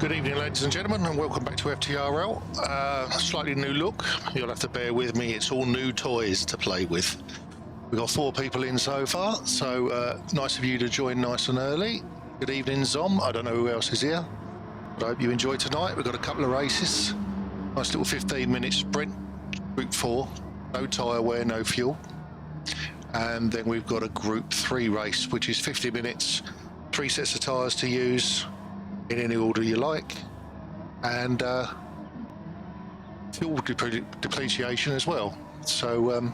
Good evening, ladies and gentlemen, and welcome back to FTRL. Slightly new look. You'll have to bear with me. It's all new toys to play with. We've got 4 people in so far, so nice of you to join nice and early. Good evening, Zom. I don't know who else is here, but I hope you enjoy tonight. We've got a couple of races. Nice little 15-minute sprint, Group 4. No tyre wear, no fuel. And then we've got a Group 3 race, which is 50 minutes, 3 sets of tyres to use, in any order you like, and fuel depletion as well. So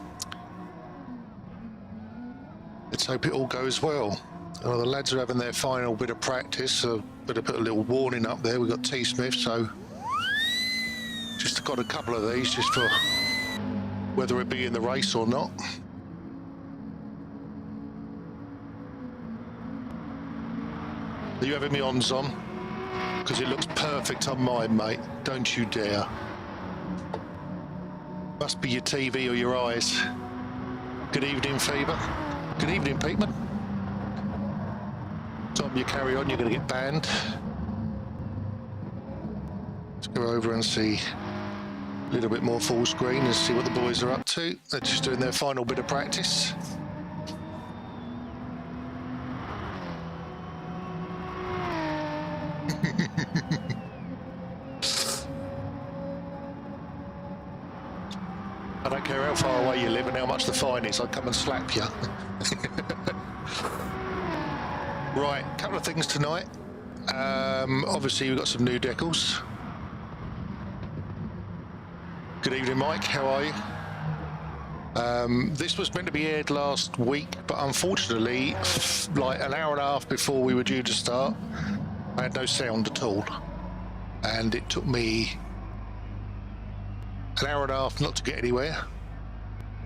let's hope it all goes well. The lads are having their final bit of practice, so better put a little warning up there. We've got T Smith, so just got a couple of these just for whether it be in the race or not. Are you having me on, Zom? Because it looks perfect on mine, mate. Don't you dare. Must be your TV or your eyes. Good evening, Fever. Good evening, Peteman. Tom, you carry on, you're going to get banned. Let's go over and see a little bit more full screen and see what the boys are up to. They're just doing their final bit of practice. I don't care how far away you live and how much the fine is, I'll come and slap you. Right, a couple of things tonight. Obviously we've got some new decals. Good evening, Mike, how are you? This was meant to be aired last week, but unfortunately, like an hour and a half before we were due to start, I had no sound at all. And it took me an hour and a half not to get anywhere,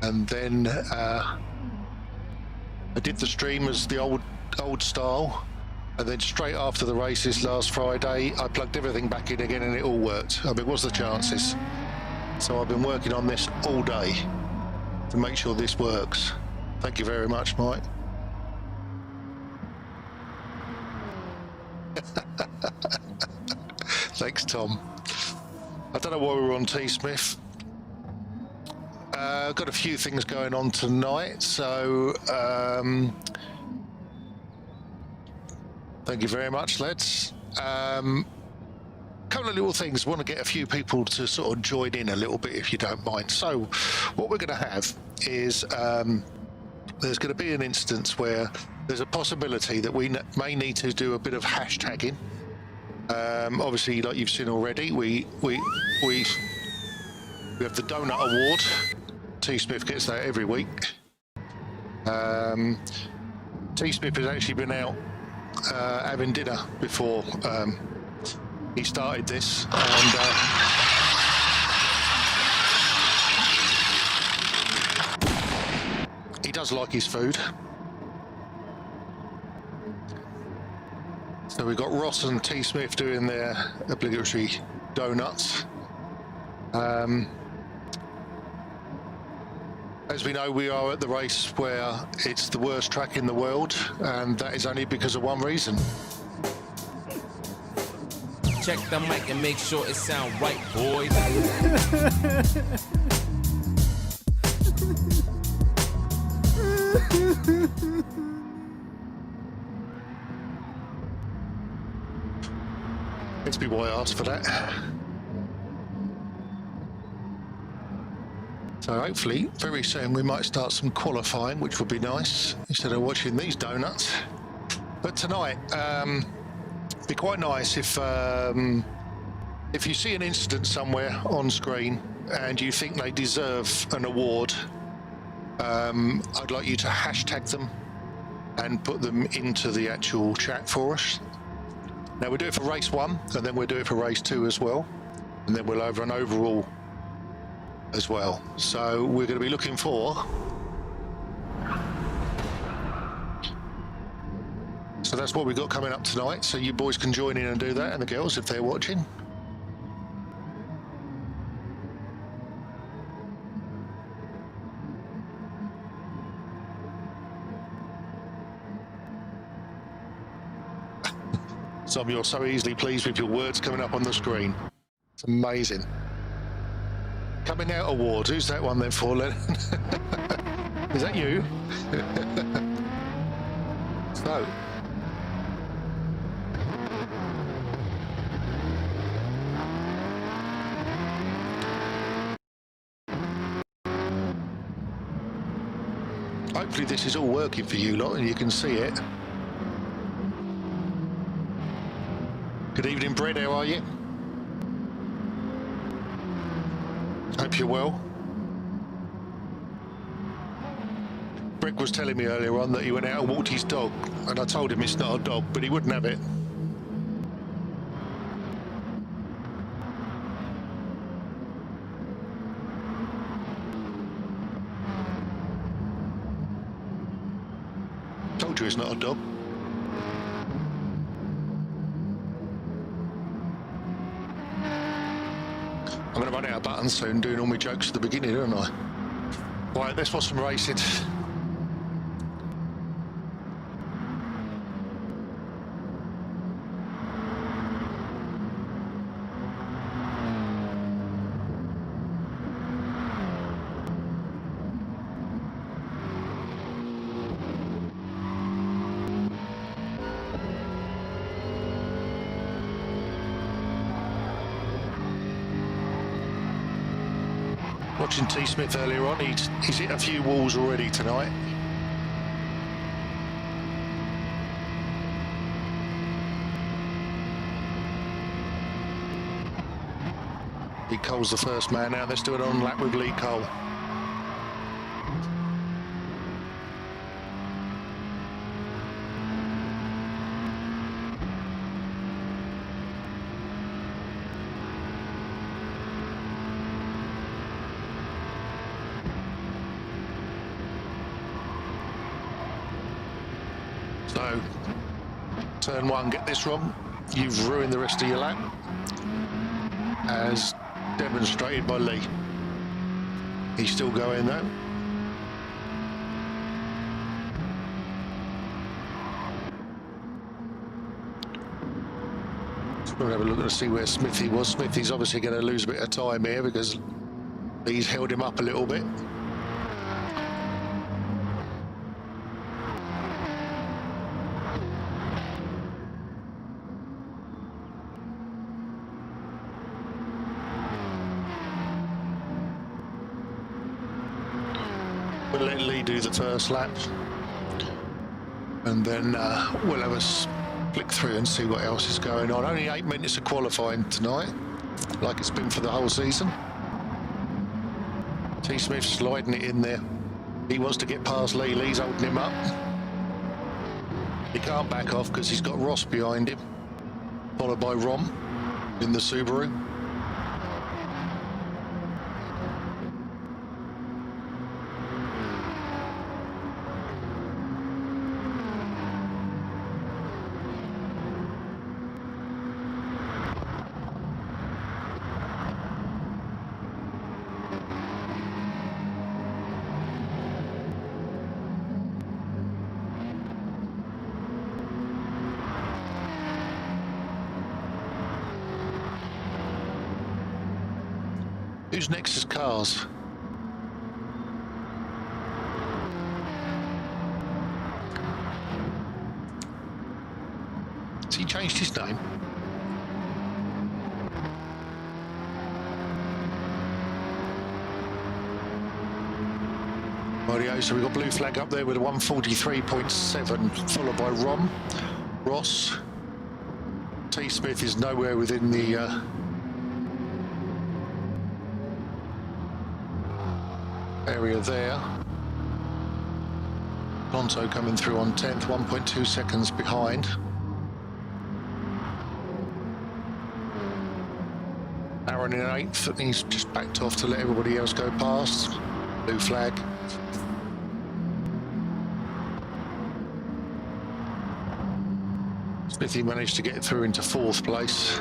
and then I did the stream as the old style, and then straight after the races last Friday I plugged everything back in again and it all worked. I mean, what's the chances? So I've been working on this all day to make sure this works. Thank you very much, Mike. Thanks, Tom. I don't know why we're on T Smith. Got a few things going on tonight, so thank you very much, lads. Couple of little things. Want to get a few people to sort of join in a little bit, if you don't mind. So, what we're going to have is there's going to be an instance where there's a possibility that we may need to do a bit of hashtagging. Obviously, like you've seen already, we have the Donut Award. T Smith gets that every week. T Smith has actually been out having dinner before he started this, and he does like his food. So we've got Ross and T Smith doing their obligatory donuts. As we know, we are at the race where it's the worst track in the world, and that is only because of one reason. Check the mic and make sure it sound right, boys. Let's be why I asked for that. So hopefully, very soon we might start some qualifying, which would be nice, instead of watching these donuts. But tonight, it'd be quite nice if you see an incident somewhere on screen and you think they deserve an award, I'd like you to hashtag them and put them into the actual chat for us. Now we'll do it for race 1, and then we'll do it for race 2 as well, and then we'll have an overall as well. So we're going to be looking for, so that's what we've got coming up tonight, so you boys can join in and do that, and the girls if they're watching. Tom, you're so easily pleased with your words coming up on the screen. It's amazing. Coming out awards. Who's that one then for, Len? Is that you? So. Hopefully this is all working for you lot and you can see it. Good evening, Brett. How are you? Hope you're well. Brett was telling me earlier on that he went out and walked his dog, and I told him it's not a dog, but he wouldn't have it. Told you it's not a dog. I'm going to run out of buttons soon, doing all my jokes at the beginning, aren't I? Right, let's watch some racing. Watching T. Smith earlier on, he's hit a few walls already tonight. Lee Cole's the first man out. Let's do it on lap with Lee Cole. So, turn one, get this wrong, you've ruined the rest of your lap, as demonstrated by Lee. He's still going though. We'll have a look and see where Smithy was. Smithy's obviously going to lose a bit of time here because Lee's held him up a little bit. We'll let Lee do the first lap, and then we'll have a flick through and see what else is going on. Only 8 minutes of qualifying tonight, like it's been for the whole season. T. Smith sliding it in there. He wants to get past Lee. Lee's holding him up. He can't back off because he's got Ross behind him, followed by Rom in the Subaru. Who's next is Cars? Has he changed his name? Rightio, so we've got blue flag up there with a 143.7, followed by Ross. T. Smith is nowhere within the area there. Alonso coming through on 10th, 1.2 seconds behind. Aaron in 8th, he's just backed off to let everybody else go past. Blue flag. Smithy managed to get through into 4th place.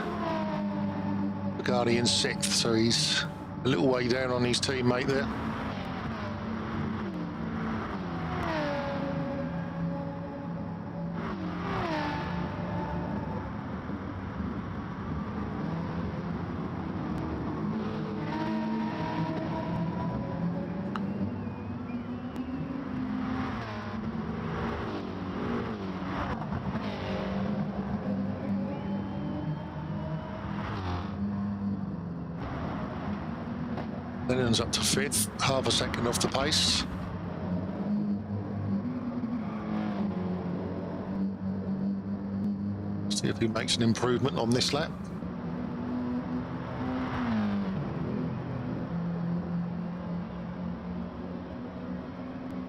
Bugatti in 6th, so he's a little way down on his teammate there. Lennon's up to 5th, half a second off the pace. See if he makes an improvement on this lap.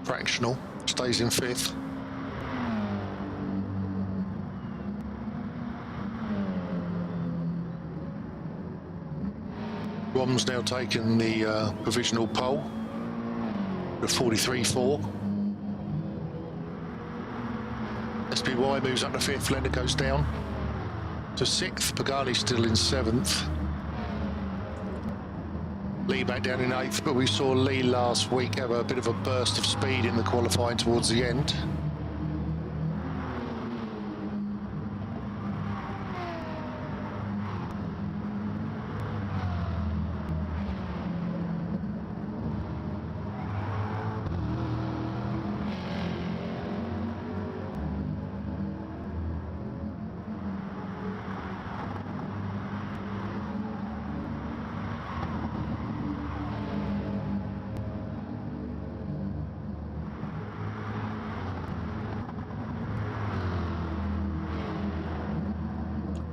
Fractional, stays in 5th. Rom's now taken the provisional pole at 43.4. SPY moves up to 5th, Lennon goes down to 6th, Pagali's still in 7th. Lee back down in 8th, but we saw Lee last week have a bit of a burst of speed in the qualifying towards the end.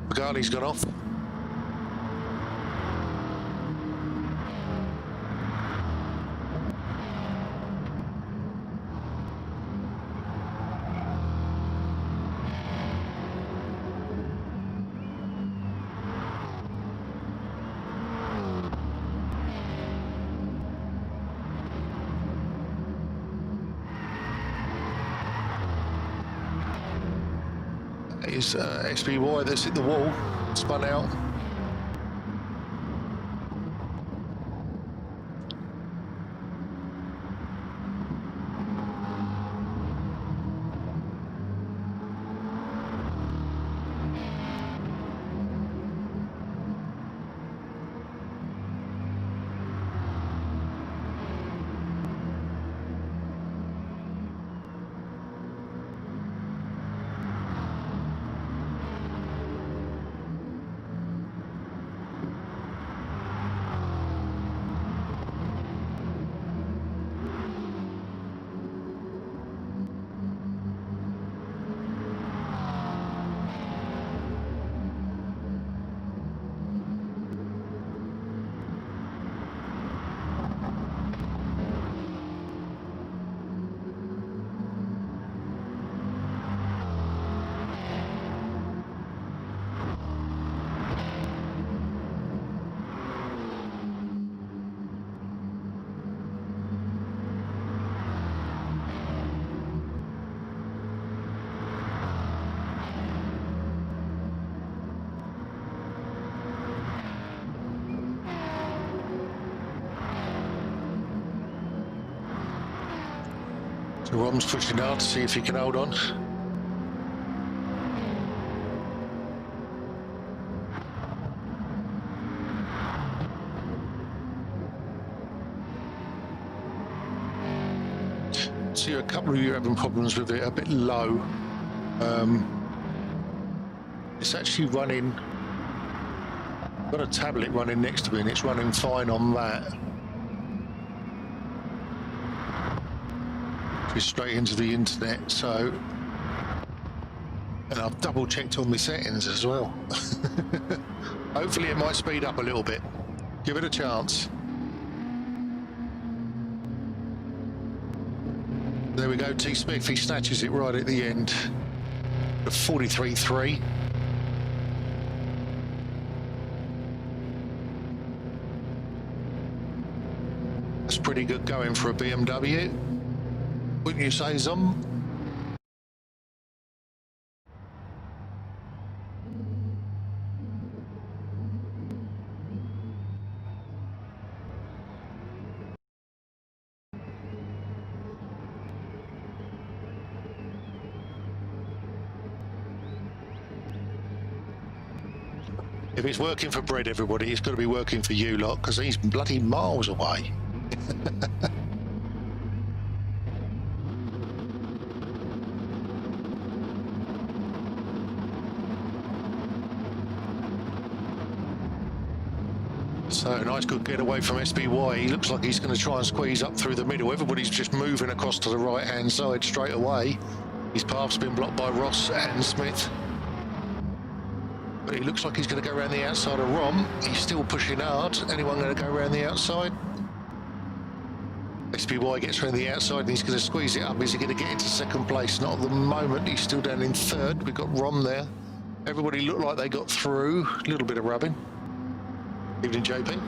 Pagali's gone off. Is SPY that's hit the wall, spun out. So Rom's pushing hard to see if he can hold on. See a couple of you having problems with it, a bit low. It's actually running, got a tablet running next to me and it's running fine on that. Straight into the internet, so, and I've double checked all my settings as well. Hopefully it might speed up a little bit. Give it a chance. There we go, T Smith, he snatches it right at the end. The 43.3. That's pretty good going for a BMW. Wouldn't you say, Zom? If it's working for Brett, everybody, it's got to be working for you lot, because he's bloody miles away. So nice good getaway from SBY. He looks like he's going to try and squeeze up through the middle. Everybody's just moving across to the right hand side straight away. His path's been blocked by Ross and Smith. But he looks like he's going to go around the outside of Rom. He's still pushing hard. Anyone going to go around the outside? SBY gets around the outside and he's going to squeeze it up. Is he going to get into second place? Not at the moment. He's still down in third. We've got Rom there. Everybody looked like they got through. A little bit of rubbing. Evening, JP.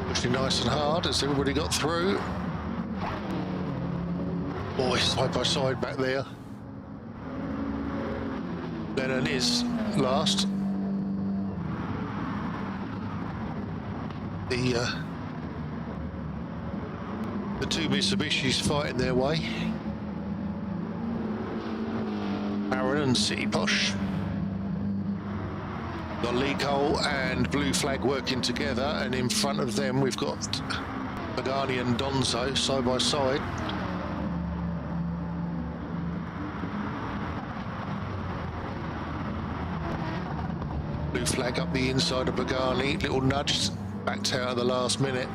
Pushing nice and hard as everybody got through. Boy, side by side back there. Lennon is last. The two Mitsubishis fighting their way. Aaron and City Posh. Got Lee Cole and Blue Flag working together, and in front of them we've got Pagani and Donzo side by side. Blue Flag up the inside of Pagani, little nudge, backed out at the last minute.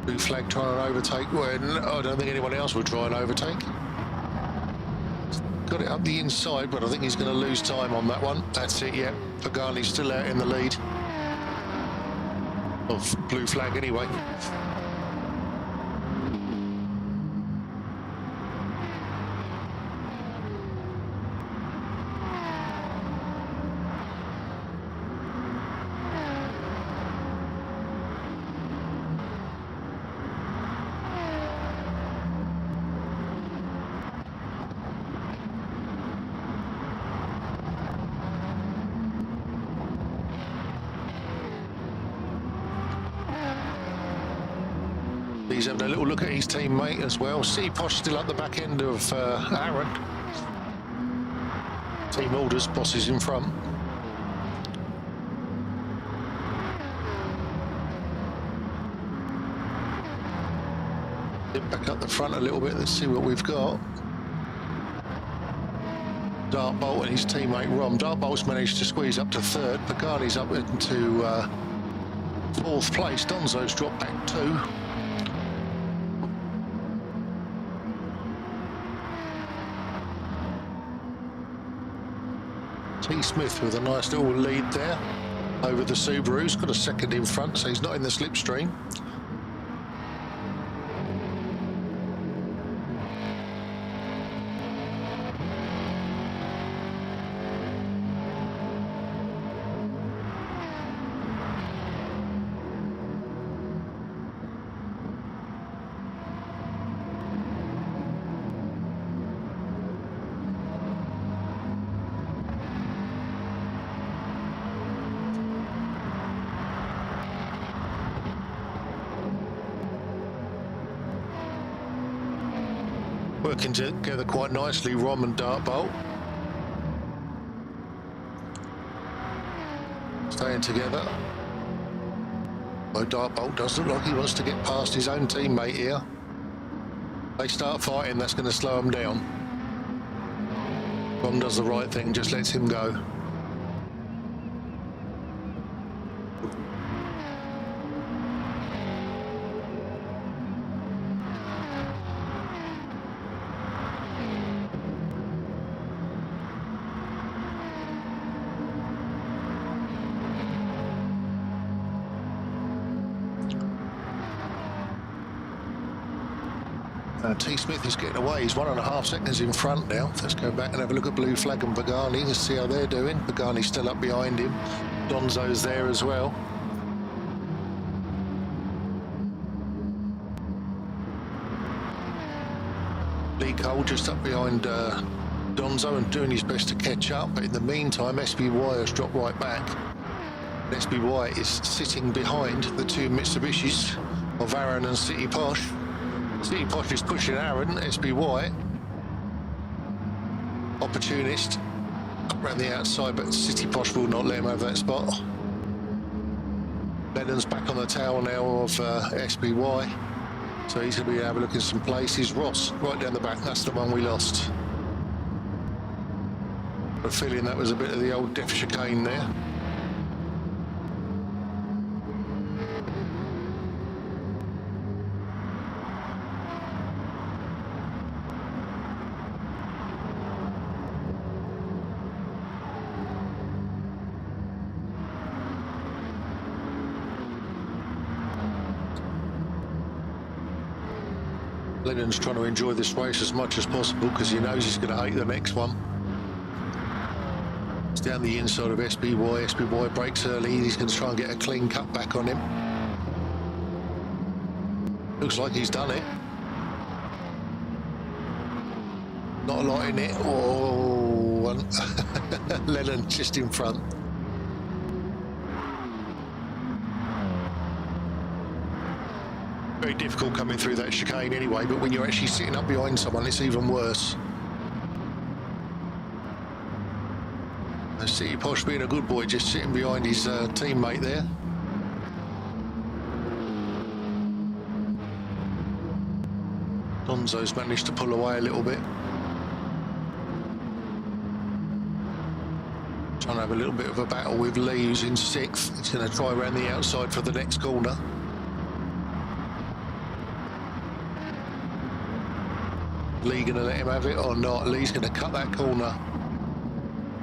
Blue Flag trying to overtake when I don't think anyone else would try and overtake. Got it up the inside, but I think he's going to lose time on that one. That's it, yeah. Pagani's still out in the lead of Blue Flag anyway. He's having a little look at his teammate as well. See Posh still up the back end of Aaron. Team orders, boss is in front. Dip back up the front a little bit, let's see what we've got. Dartbolt and his teammate Rom. Dartbolt's managed to squeeze up to third. Pagani's up into fourth place. Donzo's dropped back 2. T. Smith with a nice little lead there over the Subaru's. Got a second in front, so he's not in the slipstream. Working together quite nicely, Rom and Dartbolt. Staying together. Though Dartbolt does look like he wants to get past his own teammate here. They start fighting, that's going to slow them down. Rom does the right thing, just lets him go. T. Smith is getting away. He's 1.5 seconds in front now. Let's go back and have a look at Blue Flag and Pagani and see how they're doing. Pagani's still up behind him. Donzo's there as well. Lee Cole just up behind Donzo and doing his best to catch up, but in the meantime SBY has dropped right back. SBY is sitting behind the two Mitsubishis of Aaron and City Posh. City Posh is pushing Aaron. SBY, opportunist, up around the outside, but City Posh will not let him have that spot. Lennon's back on the tail now of SBY, so he's going to be able to look in some places. Ross, right down the back, that's the one we lost. But feeling that was a bit of the old death chicane there. Lennon's trying to enjoy this race as much as possible because he knows he's going to hate the next one. It's down the inside of SBY. SBY breaks early. He's going to try and get a clean cut back on him. Looks like he's done it. Not a lot in it. Oh, Lennon just in front. Very difficult coming through that chicane anyway, but when you're actually sitting up behind someone, it's even worse. City Posh being a good boy, just sitting behind his teammate there. Donzo's managed to pull away a little bit. Trying to have a little bit of a battle with Lee, who's in 6th. He's going to try around the outside for the next corner. Lee going to let him have it or not? Lee's going to cut that corner.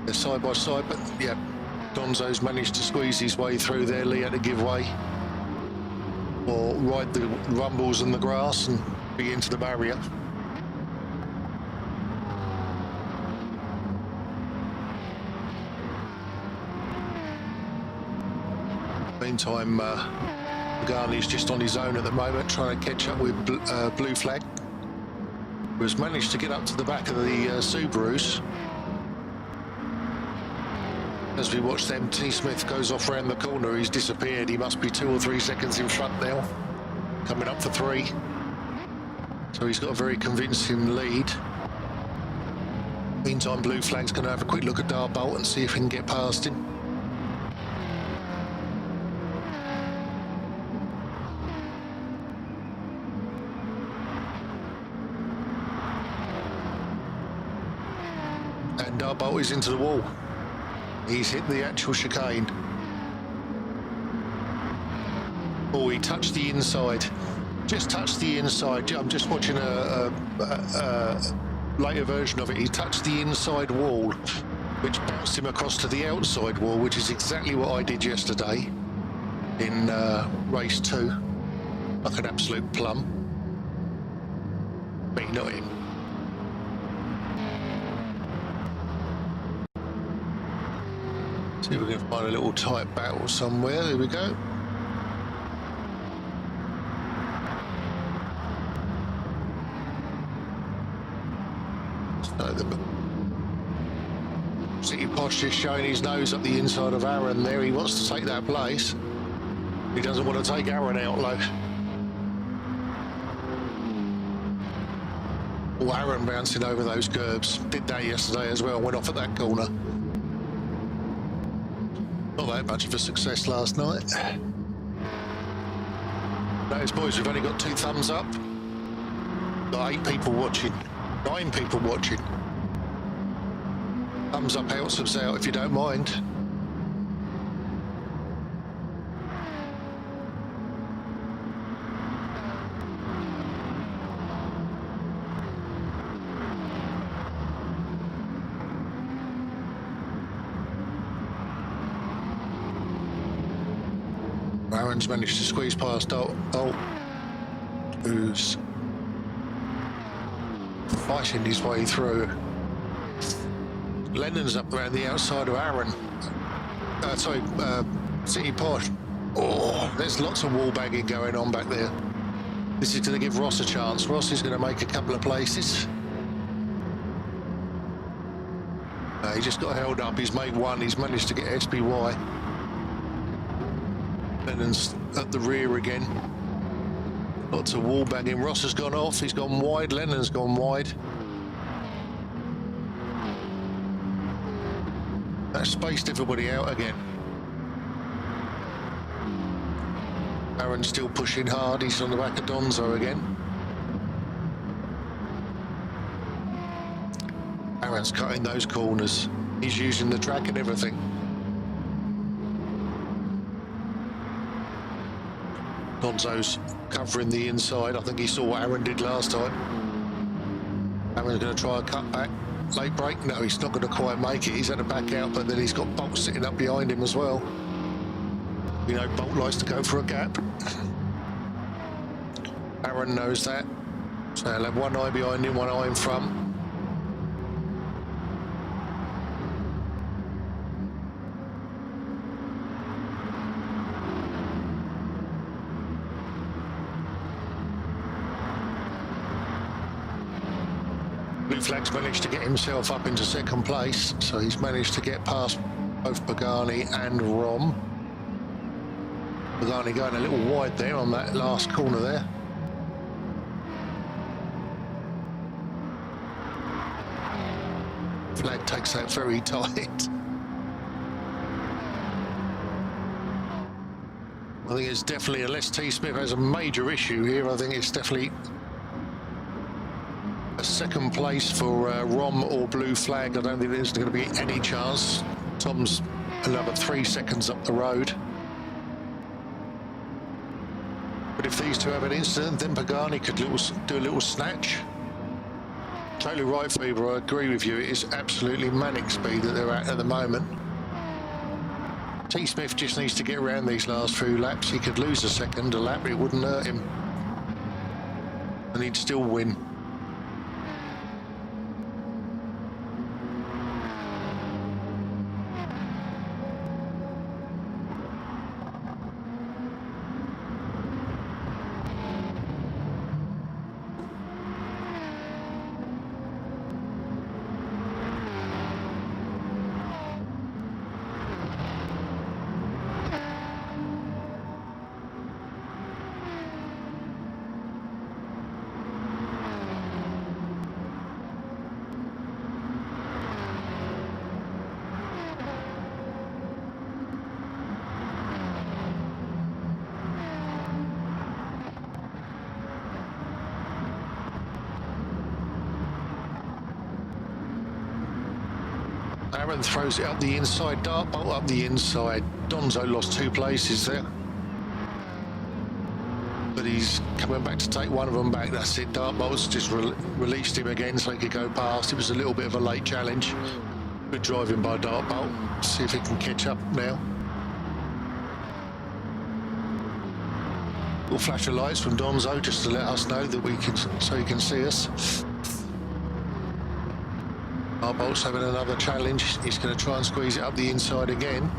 They're side by side, but yeah, Donzo's managed to squeeze his way through there. Lee had to give way or ride the rumbles and the grass and be into the barrier. Meantime, Pagani's just on his own at the moment, trying to catch up with Blue Flag, who has managed to get up to the back of the Subarus. As we watch them, T. Smith goes off round the corner. He's disappeared. He must be 2 or 3 seconds in front now, coming up for 3. So he's got a very convincing lead. Meantime, Blue Flag's going to have a quick look at Darbolt and see if he can get past him. And Darbolt is into the wall. He's hit the actual chicane. Oh, he touched the inside. Just touched the inside. I'm just watching a later version of it. He touched the inside wall, which bounced him across to the outside wall, which is exactly what I did yesterday in race 2. Like an absolute plum. Me, not him. See if we can find a little tight battle somewhere. There we go. So the City Posh just showing his nose up the inside of Aaron there. He wants to take that place. He doesn't want to take Aaron out low. Oh, Aaron bouncing over those curbs. Did that yesterday as well. Went off at that corner. Not that much of a success last night. Notice, boys, we've only got 2 thumbs up. Got 8 people watching. 9 people watching. Thumbs up, out, subs out if you don't mind. Aaron's managed to squeeze past Dalt, who's fighting his way through. Lennon's up around the outside of Aaron. City Posh. Oh, there's lots of wall bagging going on back there. This is going to give Ross a chance. Ross is going to make a couple of places. He just got held up. He's made one. He's managed to get SPY. Lennon's at the rear again. Lots of wall banging. Ross has gone off. He's gone wide. Lennon's gone wide. That spaced everybody out again. Aaron's still pushing hard. He's on the back of Donzo again. Aaron's cutting those corners. He's using the track and everything. Donzo's covering the inside. I think he saw what Aaron did last time. Aaron's going to try a cut back. Late break. No, he's not going to quite make it. He's had to back out, but then he's got Bolt sitting up behind him as well. You know, Bolt likes to go for a gap. Aaron knows that. So he'll have one eye behind him, one eye in front. Blue Flag's managed to get himself up into second place, so he's managed to get past both Pagani and Rom. Pagani going a little wide there on that last corner there. Flag takes that very tight. I think it's definitely, unless T. Smith has a major issue here, I think it's definitely a second place for Rom or Blue Flag. I don't think there's going to be any chance. Tom's another 3 seconds up the road. But if these two have an incident, then Pagani could do a little snatch. Totally right, Fever. I agree with you. It is absolutely manic speed that they're at the moment. T. Smith just needs to get around these last few laps. He could lose a second, a lap, it wouldn't hurt him. And he'd still win. Aaron throws it up the inside, Dart Bolt up the inside. Donzo lost 2 places there. But he's coming back to take one of them back. That's it, Dart Bolt's just released him again so he could go past. It was a little bit of a late challenge. Good driving by Dart Bolt. See if he can catch up now. Little flash of lights from Donzo just to let us know that we can, so he can see us. Bolt's having another challenge. He's going to try and squeeze it up the inside again.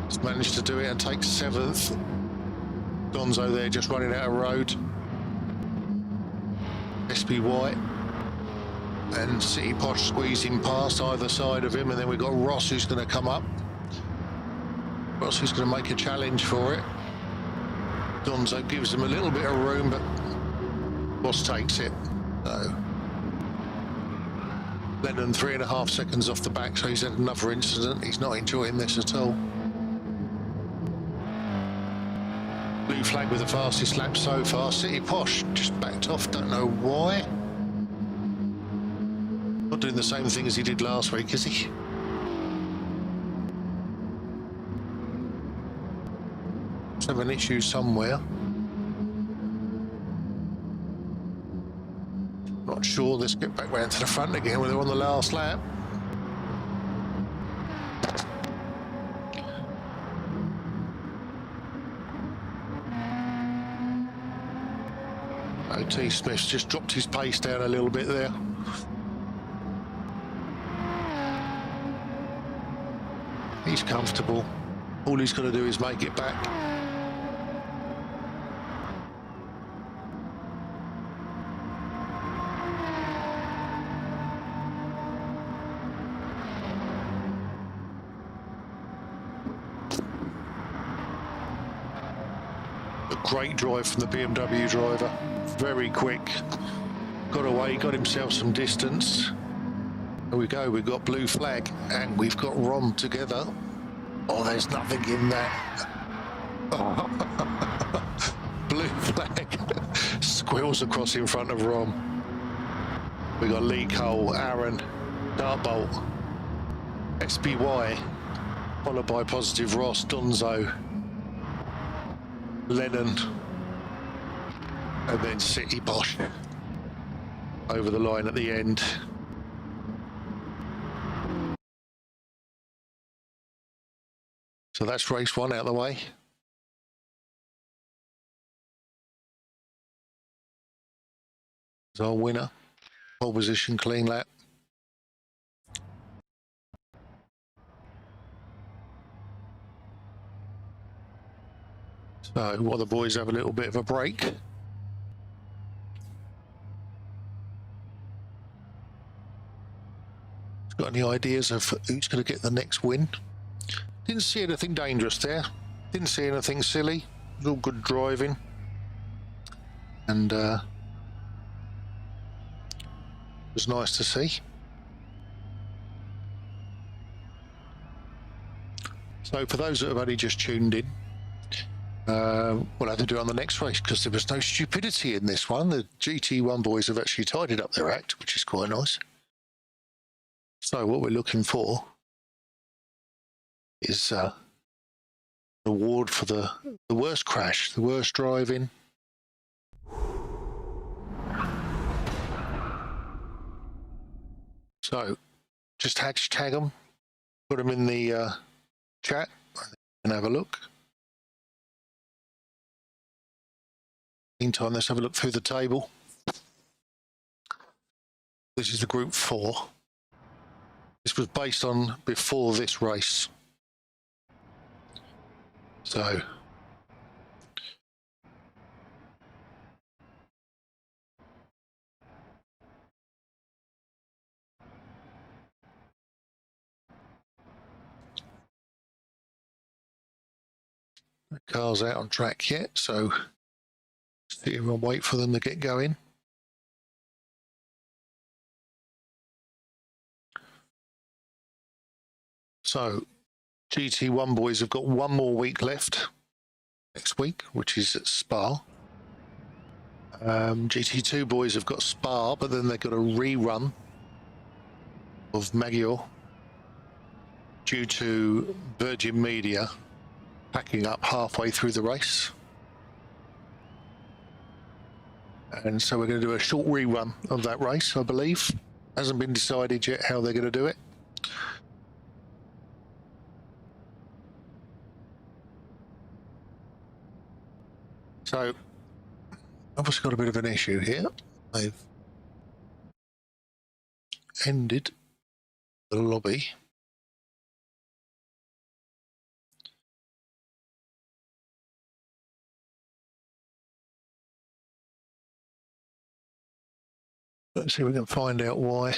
He's managed to do it and take 7th. Donzo there just running out of road. SPY and City Posh squeezing past either side of him, and then we've got Ross who's going to come up. Ross who's going to make a challenge for it. Donzo gives him a little bit of room, but Ross takes it. So Lennon 3.5 seconds off the back, so he's had another incident. He's not enjoying this at all. Blue Flag with the fastest lap so far. City Posh just backed off, don't know why. Not doing the same thing as he did last week, is he? He's having an issue somewhere. Not sure. Let's get back round to the front again. They're on the last lap. T. Smith's just dropped his pace down a little bit there. He's comfortable. All he's got to do is make it back. A great drive from the BMW driver. Very quick. Got away, got himself some distance. There we go, we've got blue flag and we've got Rom together. Oh, there's nothing in that. Oh. Blue flag. Squills across in front of Rom. We got Lee Cole, Aaron, Dartbolt, SBY, followed by Positive Ross, Donzo, Lennon, and then City Bosch over the line at the end. So that's race one out of the way. There's our winner. Pole position, clean lap. So while the boys have a little bit of a break. Got any ideas of who's going to get the next win? Didn't see anything dangerous there. Didn't see anything silly. It was all good driving. And it was nice to see. So for those that have only just tuned in, we'll have to do it on the next race because there was no stupidity in this one. The GT1 boys have actually tidied up their act, which is quite nice. So what we're looking for is an award for the worst crash, the worst driving. So just hashtag them, put them in the chat and have a look. Meantime, let's have a look through the table. This is the group 4. This was based on before this race. So the car's out on track yet, so sit here and wait for them to get going. So GT1 boys have got one more week left next week, which is at Spa. GT2 boys have got Spa, but then they've got a rerun of Magyar due to Virgin Media packing up halfway through the race. And so we're going to do a short rerun of that race, I believe. Hasn't been decided yet how they're going to do it. So, obviously got a bit of an issue here. They've ended the lobby. Let's see if we can find out why.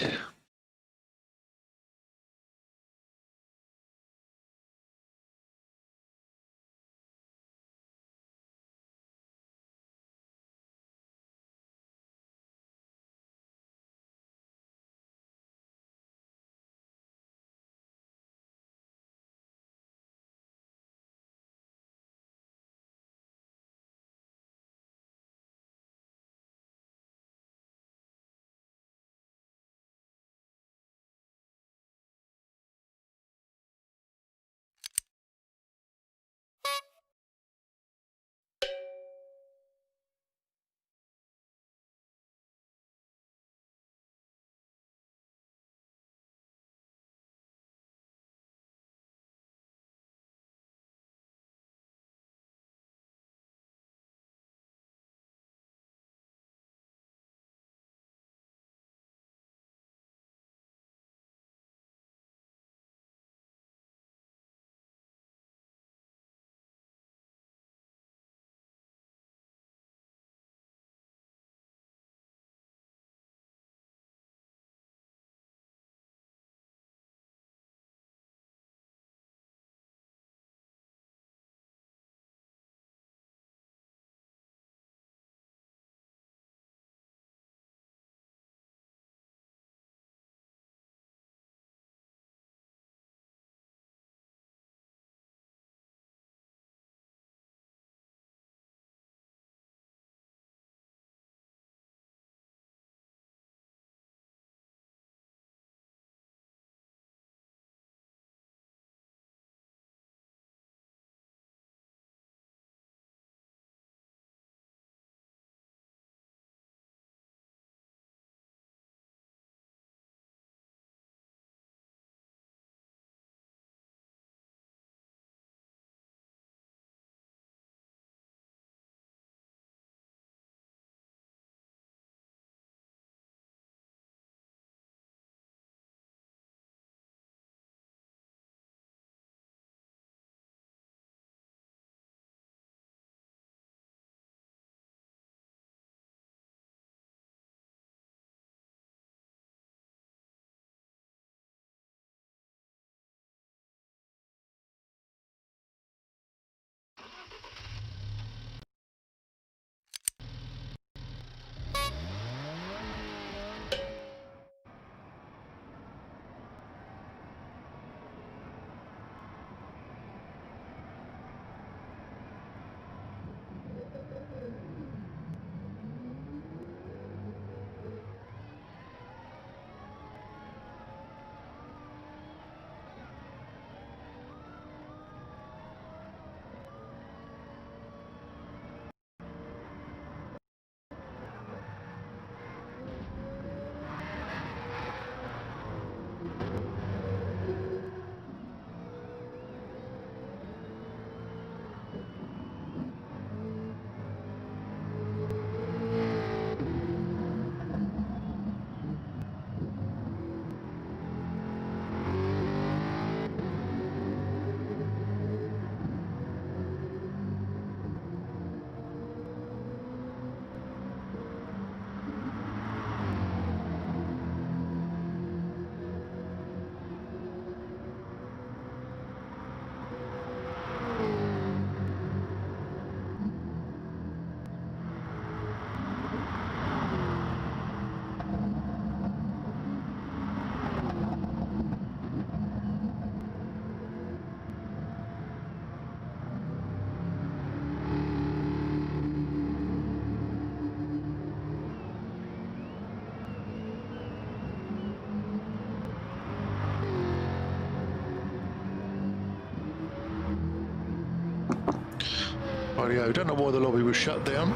Rightio. Don't know why the lobby was shut down.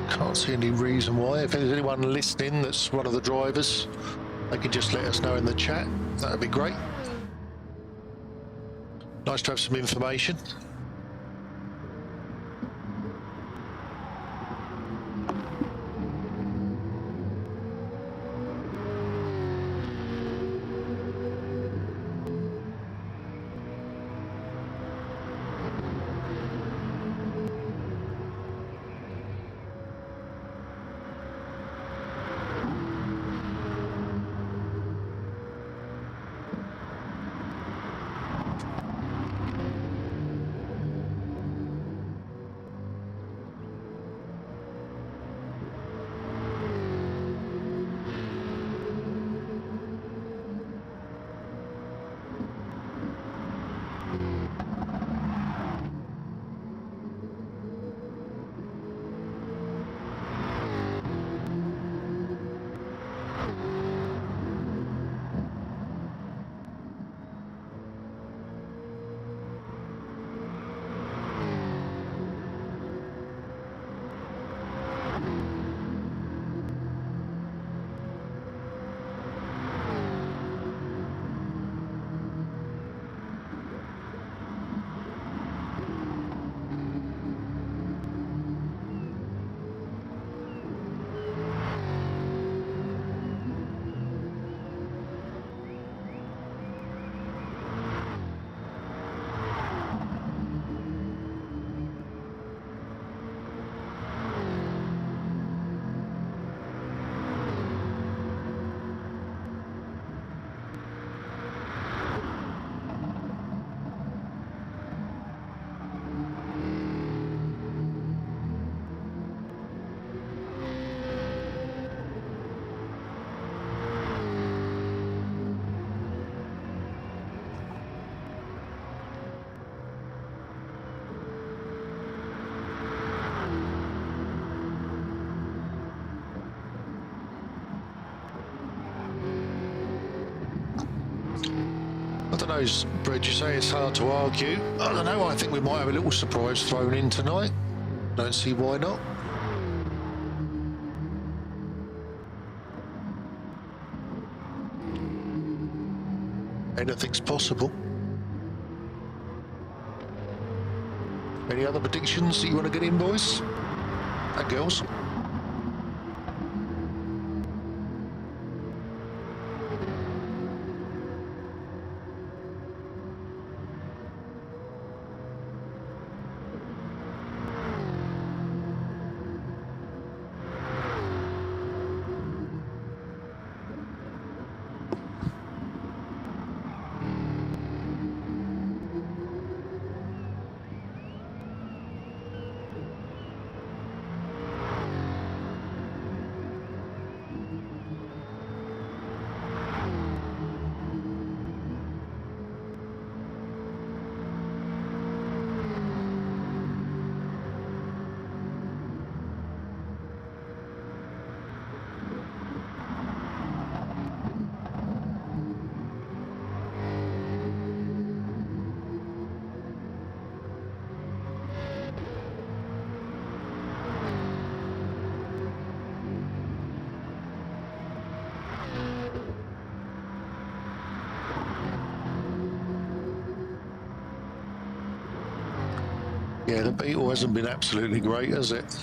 Can't see any reason why. If there's anyone listening that's one of the drivers, they can just let us know in the chat. That'd be great. Nice to have some information. I don't know, Brad, you say it's hard to argue. I don't know, I think we might have a little surprise thrown in tonight. Don't see why not. Anything's possible. Any other predictions that you want to get in, boys and girls? Yeah, the Beetle hasn't been absolutely great, has it?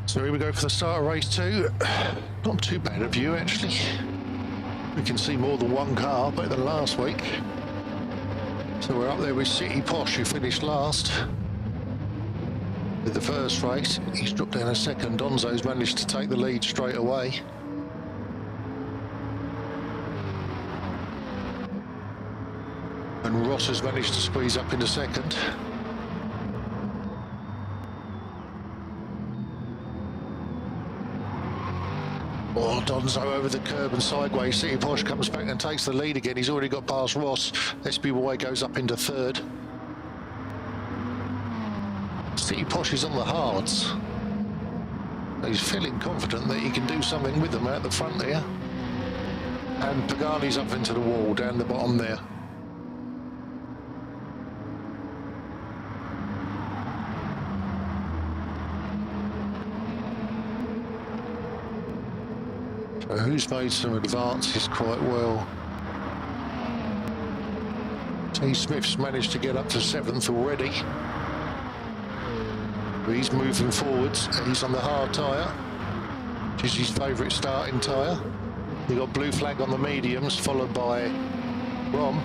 So here we go for the start of race 2. Not too bad a view actually. We can see more than one car, better than last week. So we're up there with City Posh, who finished last with the first race. He's dropped down a second. Donzo's managed to take the lead straight away. And Ross has managed to squeeze up into second. Oh, Donzo over the curb and sideways. City Posh comes back and takes the lead again. He's already got past Ross. SBY goes up into third. City Posh is on the hards. He's feeling confident that he can do something with them out the front there. And Pagani's up into the wall down the bottom there. So who's made some advances quite well? T. Smith's managed to get up to 7th already. He's moving forwards. He's on the hard tyre, which is his favourite starting tyre. You've got blue flag on the mediums, followed by Rom.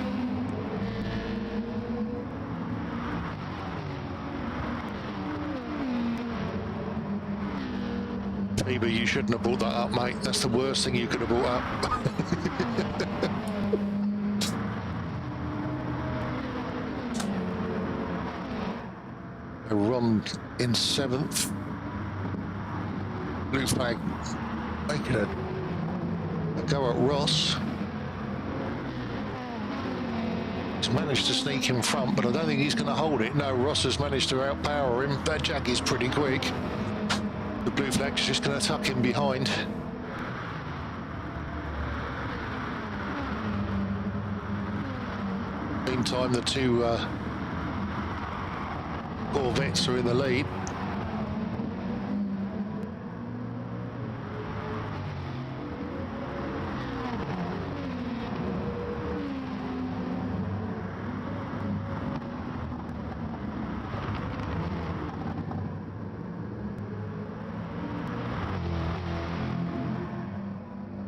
Fever, you shouldn't have brought that up, mate. That's the worst thing you could have brought up. Rom in 7th. Blue flag making a go at Ross. He's managed to sneak in front, but I don't think he's going to hold it. No, Ross has managed to outpower him. That jack is pretty quick. The blue flag's just going to tuck him behind. Meantime, the two Corvettes are in the lead.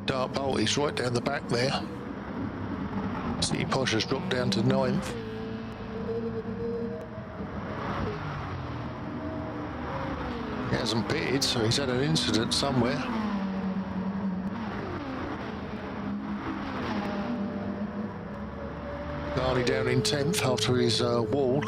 Dart Bolt is right down the back there. City Posh has dropped down to 9th. He hasn't pitted, so he's had an incident somewhere. Garney down in 10th after his wall.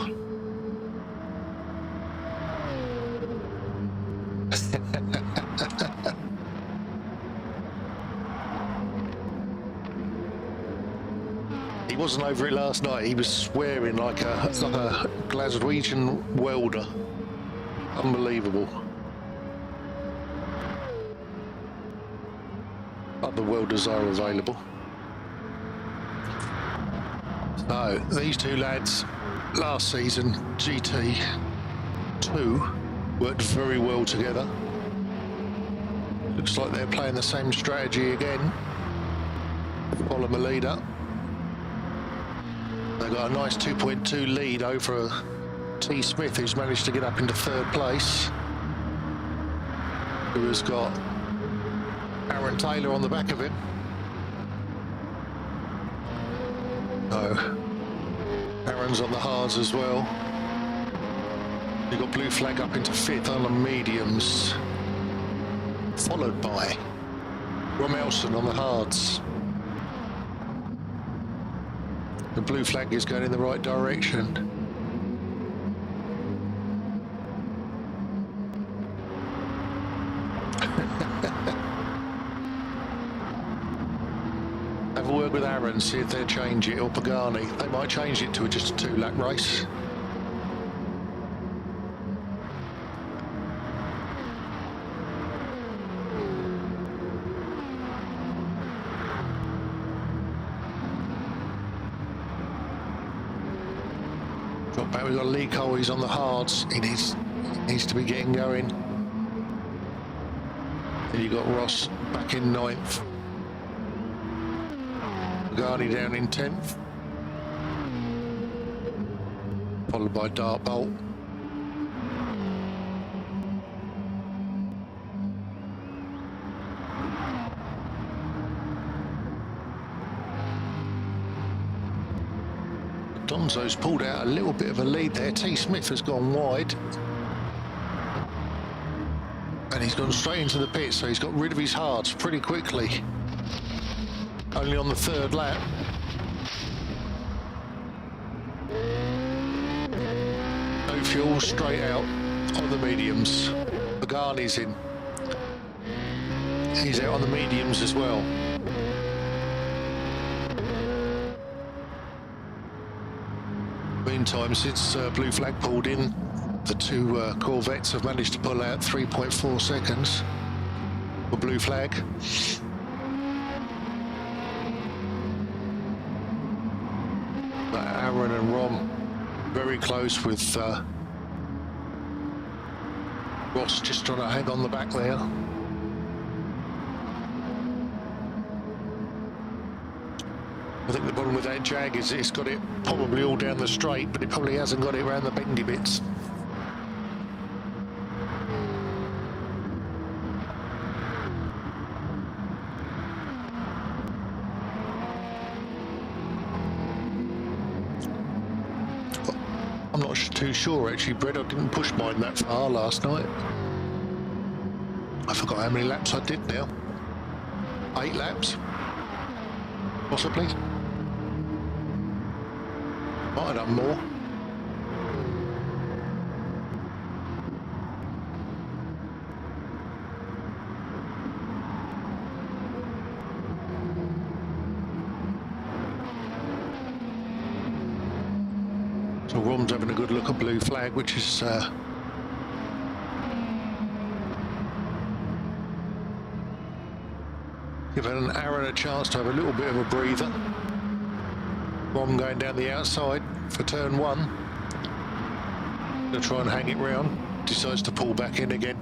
He wasn't over it last night. He was swearing like a Glaswegian welder. Unbelievable. Other welders are available. So these two lads last season, GT2, worked very well together. Looks like they're playing the same strategy again. Follow the leader. They've got a nice 2.2 lead over T. Smith, who's managed to get up into 3rd place. Who has got Aaron Taylor on the back of him. Oh, Aaron's on the hards as well. You've got blue flag up into 5th on the mediums, followed by Rom Elson on the hards. The blue flag is going in the right direction. Have a word with Aaron, see if they'll change it, or Pagani. They might change it to just a 2-lap race. Drop back, we've got Lee Cole, he's on the hards. He needs to be getting going. Then you've got Ross back in 9th. Pagani down in 10th. Followed by Dart Bolt. Donzo's pulled out a little bit of a lead there. T. Smith has gone wide. And he's gone straight into the pit, so he's got rid of his hards pretty quickly. Only on the third lap. No fuel, straight out on the mediums. Pagani's in. He's out on the mediums as well. Meantime, since blue flag pulled in, the two Corvettes have managed to pull out 3.4 seconds for blue flag. But Aaron and Rom very close, with Ross just trying to hang on the back there. I think the problem with that Jag is it's got it probably all down the straight, but it probably hasn't got it around the bendy bits. I'm not too sure actually, Brett. I didn't push mine that far last night. I forgot how many laps I did now. 8 laps, possibly. Might have done more. So Rom's having a good look at blue flag, which is giving Aaron a chance to have a little bit of a breather. Rom going down the outside for turn 1. Gonna try and hang it round. Decides to pull back in again.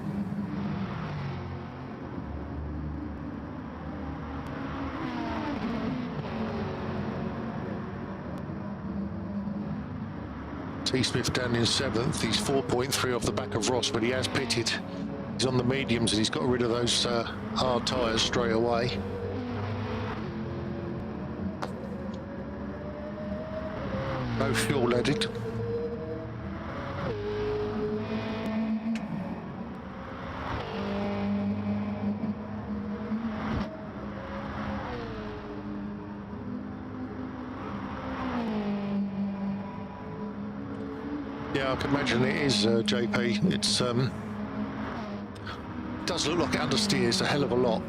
T. Smith down in 7th. He's 4.3 off the back of Ross, but he has pitted. He's on the mediums and he's got rid of those hard tyres straight away. No fuel added. Yeah, I can imagine it is, JP. It's does look like it understeers a hell of a lot.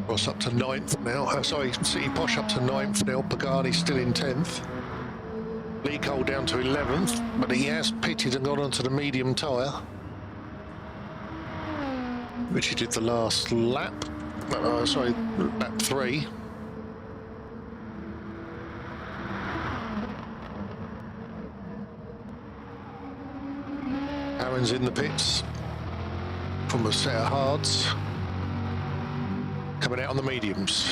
Ross up to 9th now. Sorry, City Posh up to 9th now. Pagani's still in 10th. Lee Cole down to 11th, but he has pitted and gone onto the medium tyre, which he did the last lap. Sorry, lap 3. Aaron's in the pits from a set of hards. Coming out on the mediums.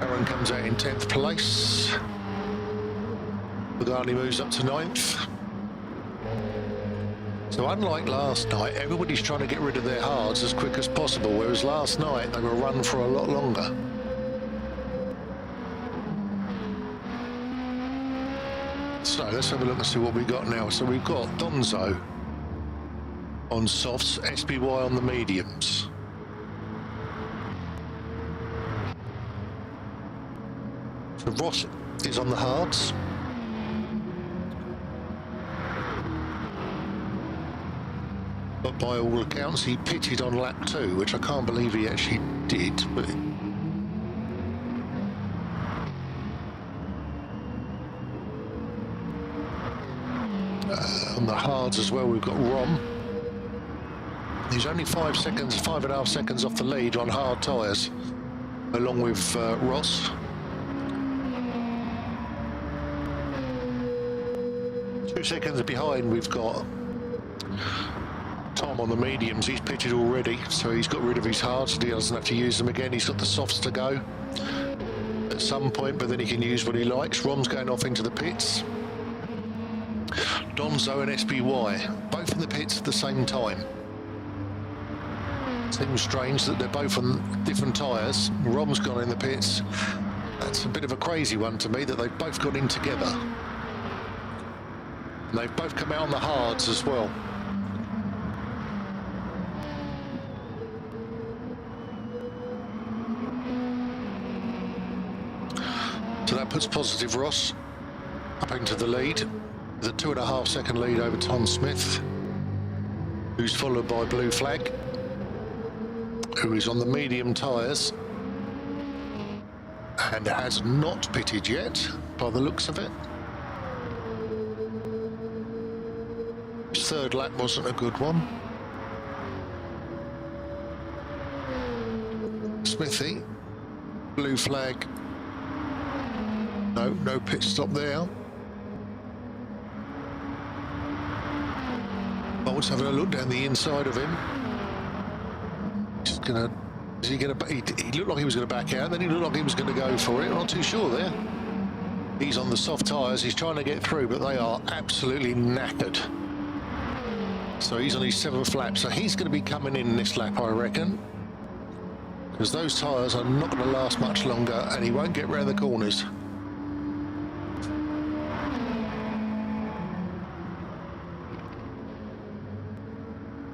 Aaron comes out in 10th place. Pagani moves up to 9th. So unlike last night, everybody's trying to get rid of their hards as quick as possible, whereas last night they were run for a lot longer. So let's have a look and see what we got now. So we've got Donzo on softs, SBY on the mediums. So Ross is on the hards. But by all accounts, he pitted on lap 2, which I can't believe he actually did. But on the hards as well, we've got Rom. He's only 5.5 seconds off the lead on hard tyres, along with Ross. 2 seconds behind, we've got Tom on the mediums, he's pitted already, so he's got rid of his hards and he doesn't have to use them again. He's got the softs to go at some point, but then he can use what he likes. Rom's going off into the pits. Donzo and SBY, both in the pits at the same time. Seems strange that they're both on different tyres. Rom's gone in the pits. That's a bit of a crazy one to me, that they've both gone in together. And they've both come out on the hards as well. So that puts Positive Ross up into the lead, with a 2.5 second lead over Tom Smith, who's followed by Blue Flag, who is on the medium tyres and has not pitted yet, by the looks of it. His third lap wasn't a good one. Smithy, Blue Flag, no pit stop there. Bolt's having a look down the inside of him. Just gonna, is he gonna, he looked like he was gonna back out, then he looked like he was gonna go for it. I'm not too sure there. He's on the soft tyres, he's trying to get through, but they are absolutely knackered. So he's on his 7th lap, so he's gonna be coming in this lap, I reckon, because those tyres are not gonna last much longer and he won't get round the corners.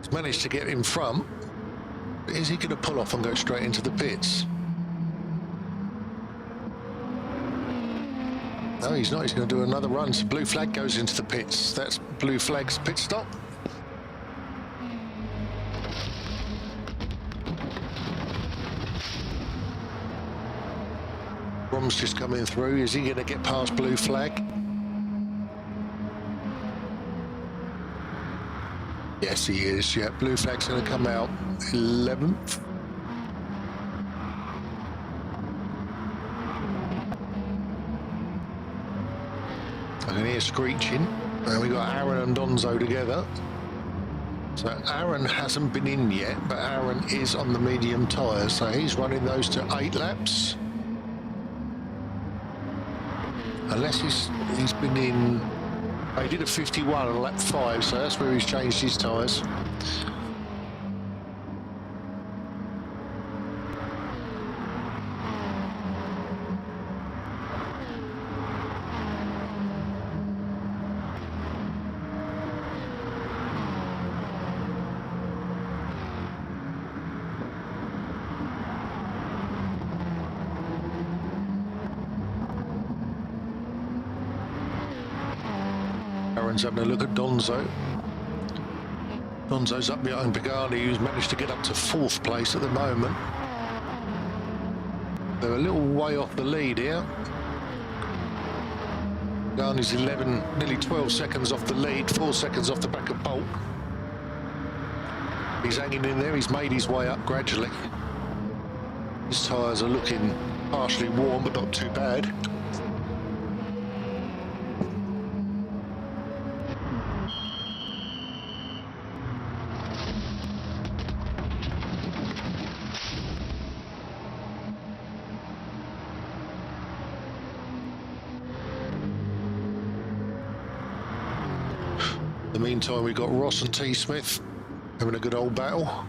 He's managed to get in front. Is he going to pull off and go straight into the pits? No, he's not. He's going to do another run. So Blue Flag goes into the pits. That's Blue Flag's pit stop. Rom's just coming through. Is he going to get past Blue Flag? Yes, he is. Yeah, Blue Flag's going to come out 11th. I can hear screeching. And we got Aaron and Donzo together. So Aaron hasn't been in yet, but Aaron is on the medium tyres, so he's running those to 8 laps. Unless he's been in. He did a 51 on lap 5, so that's where he's changed his tyres. Aaron's having a look at Donzo. Donzo's up behind Pagani, who's managed to get up to 4th place at the moment. They're a little way off the lead here. Pagani's 11, nearly 12 seconds off the lead, 4 seconds off the back of Bolt. He's hanging in there, he's made his way up gradually. His tyres are looking partially warm, but not too bad. In the meantime, we've got Ross and T. Smith having a good old battle.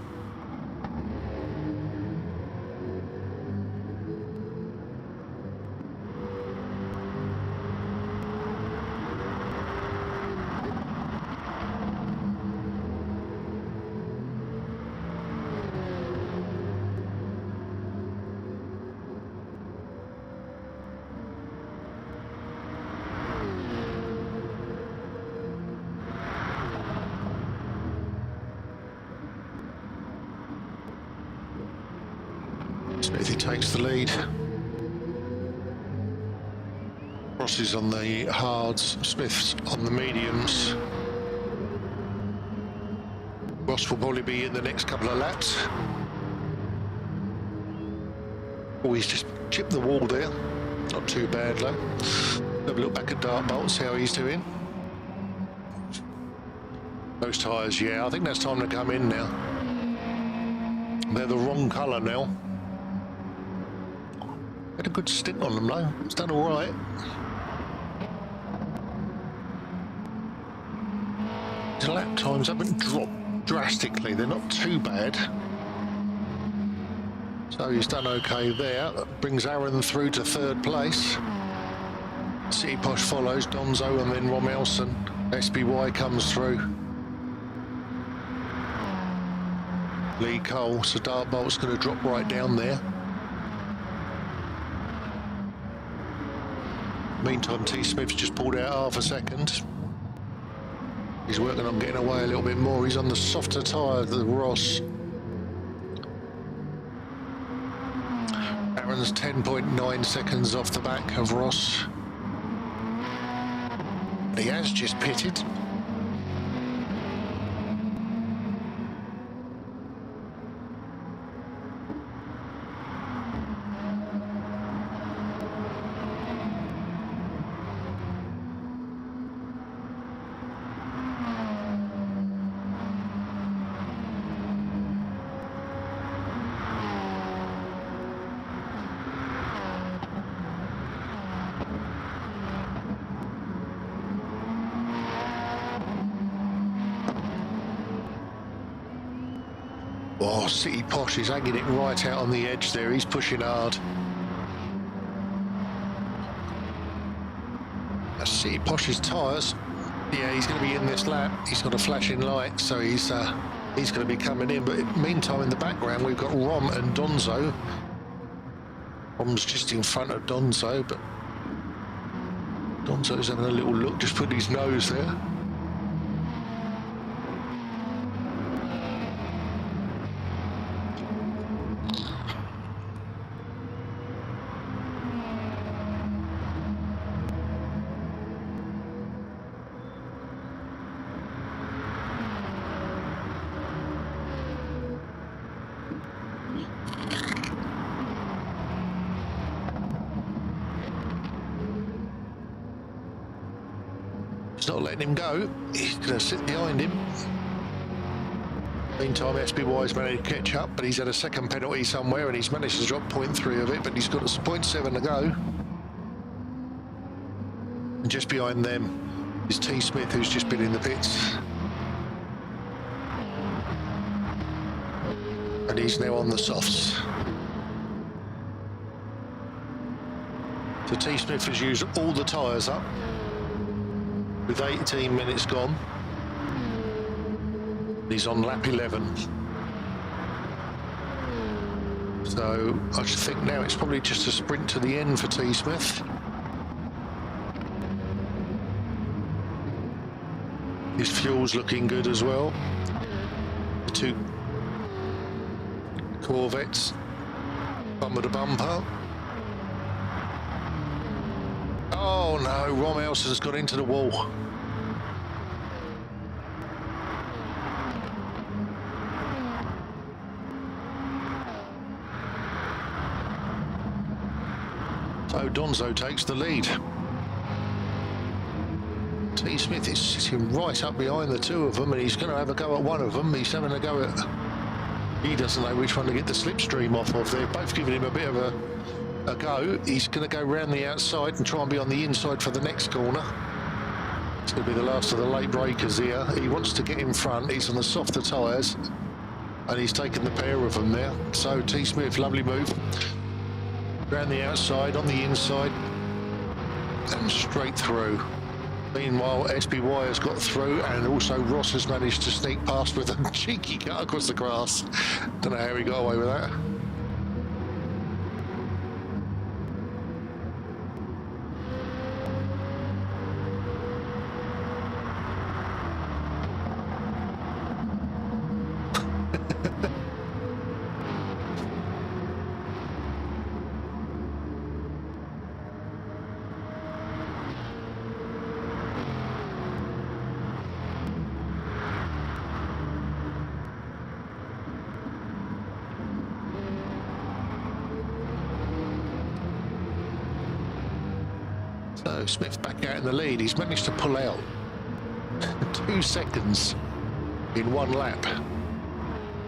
Smithy takes the lead. Ross is on the hards, Smith's on the mediums. Ross will probably be in the next couple of laps. Oh, he's just chipped the wall there. Not too bad though. Have a look back at Dartbolt, see how he's doing. Those tyres, yeah, I think that's time to come in now. They're the wrong colour now. Had a good stint on them though, it's done all right. The lap times haven't dropped drastically, they're not too bad. So he's done okay there. That brings Aaron through to third place. City Posh follows, Donzo and then Romelson. SBY comes through. Lee Cole, so Dartbolt's going to drop right down there. Meantime, T. Smith's just pulled out half a second. He's working on getting away a little bit more. He's on the softer tyre than Ross. Aaron's 10.9 seconds off the back of Ross. He has just pitted. Oh, City Posh is hanging it right out on the edge there. He's pushing hard. That's City Posh's tyres. Yeah, he's going to be in this lap. He's got a flashing light, so he's going to be coming in. But meantime, in the background, we've got Rom and Donzo. Rom's just in front of Donzo, but Donzo's having a little look, just put his nose there. He's not letting him go. He's going to sit behind him. Meantime, SBY's managed to catch up, but he's had a second penalty somewhere and he's managed to drop 0.3 of it, but he's got 0.7 to go. And just behind them is T. Smith, who's just been in the pits. And he's now on the softs. So T. Smith has used all the tyres up, with 18 minutes gone. He's on lap 11. So I should think now it's probably just a sprint to the end for T. Smith. His fuel's looking good as well. The two Corvettes, bumper to bumper. Oh no, Romelson's got into the wall. So Donzo takes the lead. T. Smith is sitting right up behind the two of them and he's going to have a go at one of them. He's having a go at... He doesn't know which one to get the slipstream off of. They're both giving him a bit of a go. He's going to go round the outside and try and be on the inside for the next corner. It's going to be the last of the late breakers here. He wants to get in front. He's on the softer tyres and he's taken the pair of them now. So T. Smith, lovely move. Round the outside, on the inside and straight through. Meanwhile, SBY has got through and also Ross has managed to sneak past with a cheeky cut across the grass. Don't know how he got away with that. So Smith back out in the lead. He's managed to pull out 2 seconds. in one lap.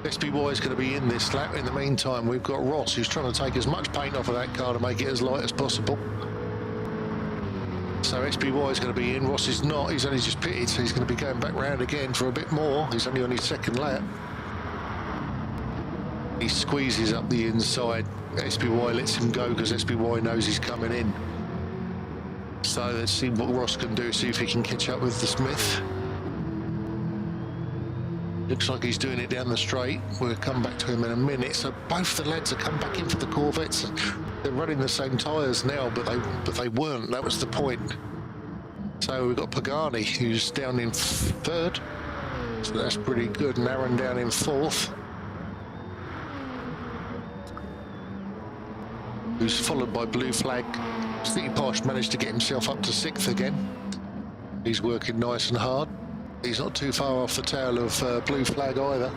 SBY is going to be in this lap. In the meantime, we've got Ross, who's trying to take as much paint off of that car to make it as light as possible. So SBY is going to be in. Ross is not. He's only just pitted, so he's going to be going back round again for a bit more. He's only on his second lap. He squeezes up the inside. SBY lets him go because SBY knows he's coming in. So let's see what Ross can do, see if he can catch up with the Smith. Looks like he's doing it down the straight. We'll come back to him in a minute. So both the lads have come back in for the Corvettes. They're running the same tyres now, but they weren't. That was the point. So we've got Pagani, who's down in third. So that's pretty good. And Aaron down in fourth. Who's followed by Blue Flag. Steve Posh managed to get himself up to sixth again. He's working nice and hard. He's not too far off the tail of Blue Flag either.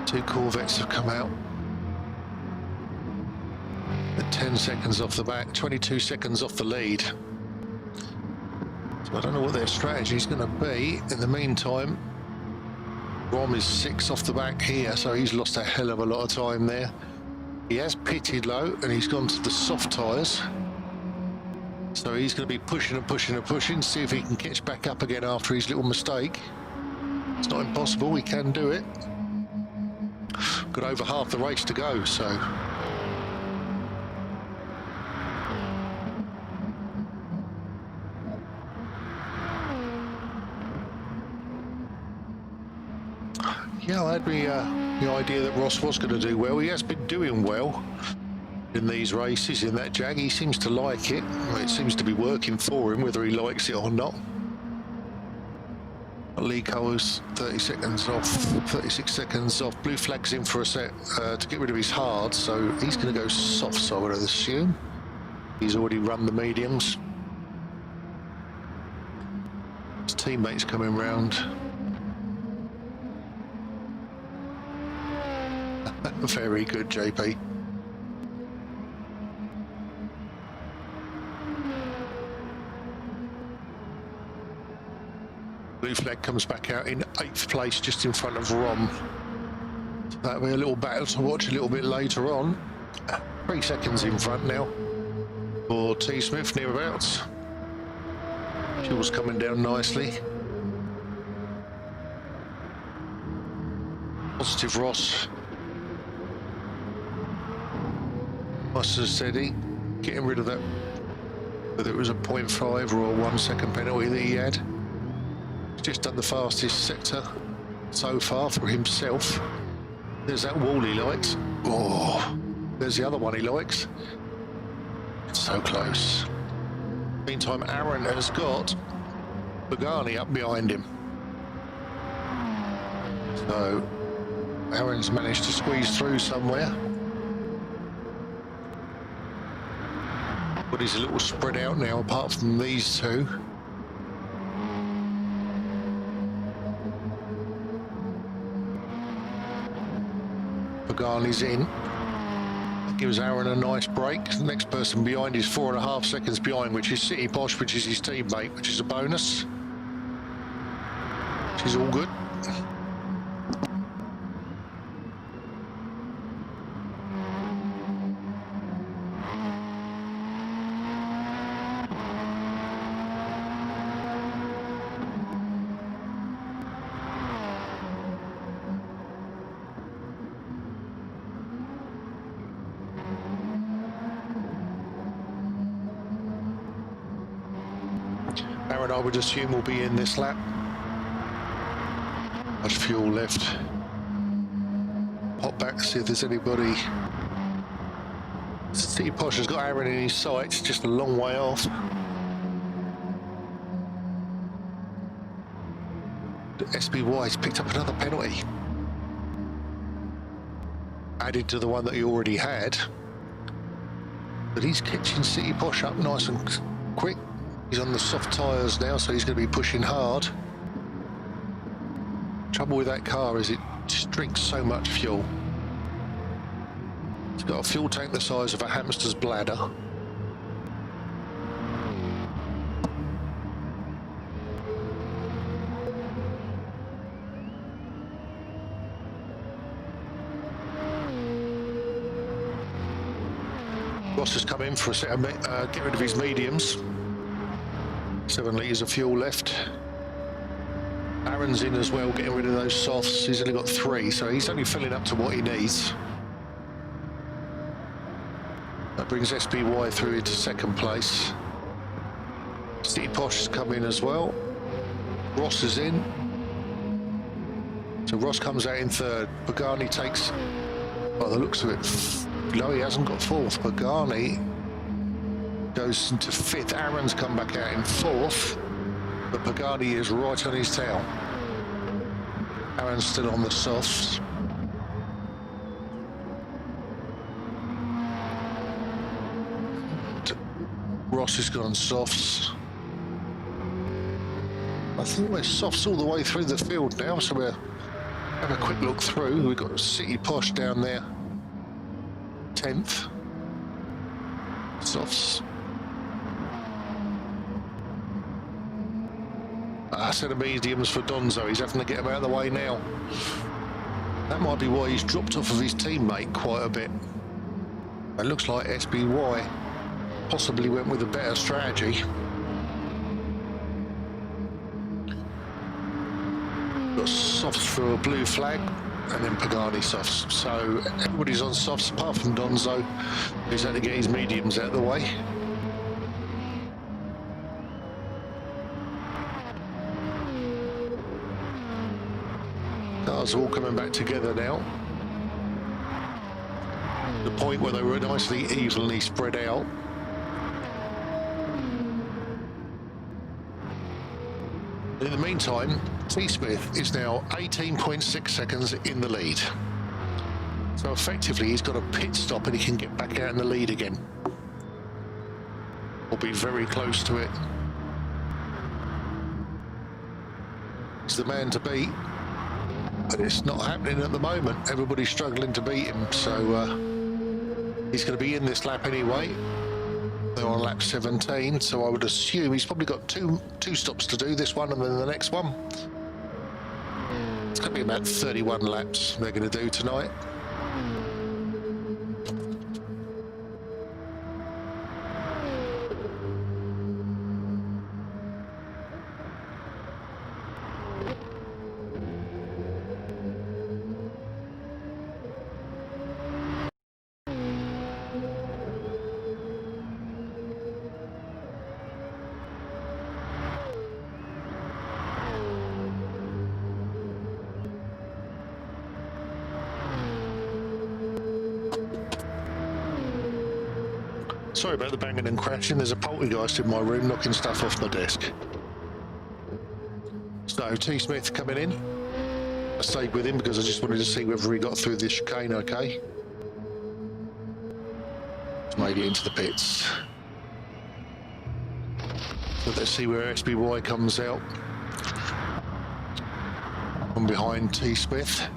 Two Corvettes have come out. At 10 seconds off the back, 22 seconds off the lead. So I don't know what their strategy is going to be. In the meantime, Rom is 6 off the back here, so he's lost a hell of a lot of time there. He has pitted low and he's gone to the soft tyres. So he's going to be pushing and pushing and pushing, see if he can catch back up again after his little mistake. It's not impossible, he can do it. Got over half the race to go, so... Yeah, I had the idea that Ross was going to do well. He has been doing well in these races, in that Jag. He seems to like it. It seems to be working for him, whether he likes it or not. Lee Cole's 30 seconds off, 36 seconds off. Blue Flag's in for a set to get rid of his hard, so he's going to go soft, so I would assume. He's already run the mediums. His teammates coming round. Very good, JP. Blue Flag comes back out in 8th place, just in front of Rom. So that'll be a little battle to watch a little bit later on. 3 seconds in front now for T. Smith, nearabouts. Fuel's coming down nicely. Positive Ross. Nice and steady, getting rid of that, whether it was a 0.5 or a 1 second penalty that he had. He's just done the fastest sector so far for himself. There's that wall he likes. Oh, there's the other one he likes. It's so close. Meantime, Aaron has got Pagani up behind him. So Aaron's managed to squeeze through somewhere. But he's a little spread out now, apart from these two. Pagani's in. That gives Aaron a nice break. The next person behind is 4.5 seconds behind, which is City Posh, which is his teammate, which is a bonus. Which is all good. Aaron, I would assume, will be in this lap. Much fuel left. Pop back to see if there's anybody. Steve Posh has got Aaron in his sights, just a long way off. SBY's picked up another penalty. Added to the one that he already had. But he's catching City Posh up nice and quick. He's on the soft tyres now, so he's going to be pushing hard. Trouble with that car is it just drinks so much fuel. It's got a fuel tank the size of a hamster's bladder. Ross has come in for a set of get rid of his mediums. 7 litres of fuel left. Aaron's in as well, getting rid of those softs. He's only got 3, so he's only filling up to what he needs. That brings SBY through into 2nd place. City Posh has come in as well. Ross is in. So Ross comes out in 3rd. Pagani takes, by the looks of it, no, he hasn't got 4th. Pagani goes into 5th. Aaron's come back out in 4th, but Pagani is right on his tail. Aaron's still on the softs. Ross has gone softs. I think we're softs all the way through the field now, so we'll have a quick look through. We've got City Posh down there, 10th. Softs. A set of mediums for Donzo. He's having to get him out of the way now. That might be why he's dropped off of his teammate quite a bit. It looks like SBY possibly went with a better strategy. Got softs for a blue flag and then Pagani softs. So everybody's on softs apart from Donzo, who's had to get his mediums out of the way. Cars are all coming back together now. The point where they were nicely evenly spread out. In the meantime, T. Smith is now 18.6 seconds in the lead. So effectively he's got a pit stop and he can get back out in the lead again. Or be very close to it. He's the man to beat. But it's not happening at the moment. Everybody's struggling to beat him, so he's going to be in this lap anyway. They're on lap 17, so I would assume he's probably got two stops to do, this one and then the next one. It's going to be about 31 laps they're going to do tonight. Sorry about the banging and crashing. There's a poltergeist in my room knocking stuff off the desk. So T. Smith coming in. I stayed with him because I just wanted to see whether he got through the chicane okay. Made it into the pits. So let's see where SBY comes out. From behind T. Smith.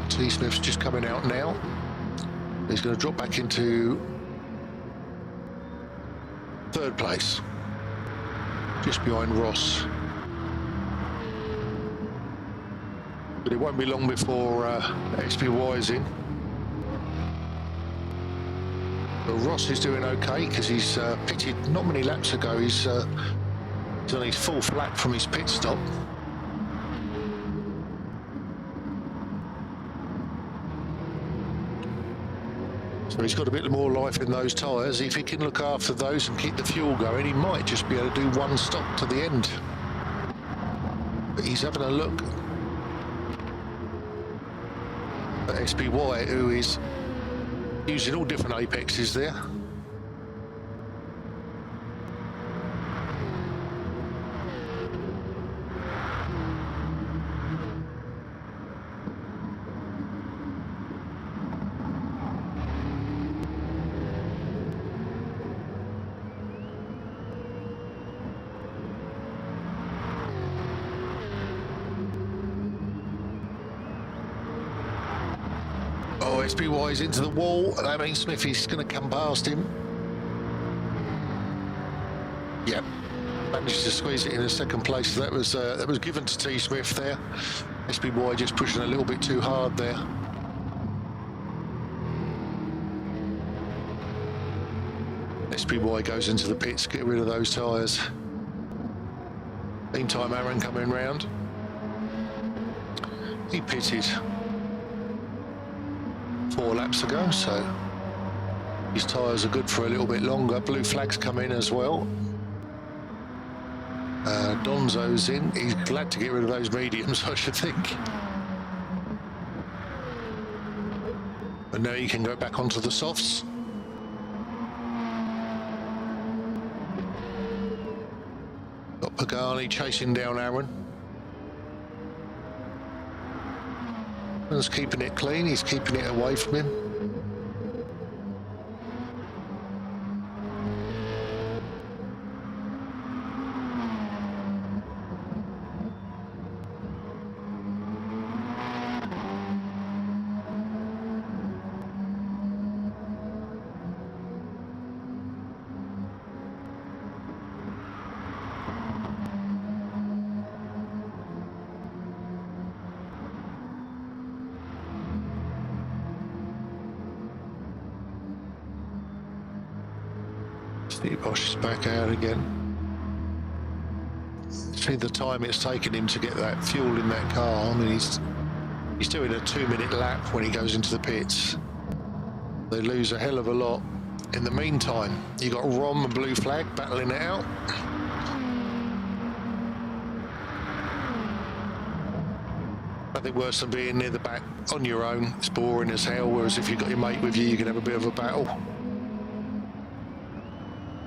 T. Smith's just coming out now. He's going to drop back into 3rd place, just behind Ross. But it won't be long before XPY is in. But Ross is doing okay because he's pitted not many laps ago. He's on his 4th lap from his pit stop. So he's got a bit more life in those tyres. If he can look after those and keep the fuel going, he might just be able to do one stop to the end. But he's having a look at SBY, who is using all different apexes there. SBY's into the wall. That means Smithy's going to come past him. Yep, managed to squeeze it in second place. That was given to T Smith there. SBY just pushing a little bit too hard there. SBY goes into the pits, get rid of those tyres. Meantime, Aaron coming round. He pitted 4 laps ago, so his tyres are good for a little bit longer. Blue flags come in as well. Donzo's in. He's glad to get rid of those mediums, I should think. But now you can go back onto the softs. Got Pagani chasing down Aaron. Aaron's keeping it clean. He's keeping it away from him. Steve Bosch is back out again. See the time it's taken him to get that fuel in that car. I mean, he's doing a 2-minute lap when he goes into the pits. They lose a hell of a lot. In the meantime, you got Rom and Blue Flag battling it out. Nothing worse than being near the back on your own. It's boring as hell, whereas if you've got your mate with you, you can have a bit of a battle.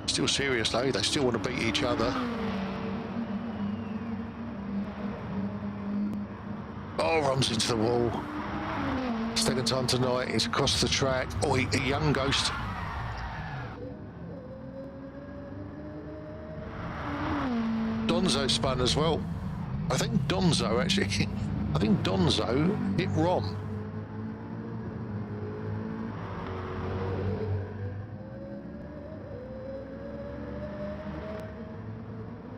Still serious though, they still want to beat each other. Oh, runs into the wall. Second time tonight, he's across the track. Oh, a young ghost. Donzo spun as well. I think Donzo actually, I think Donzo hit Rom.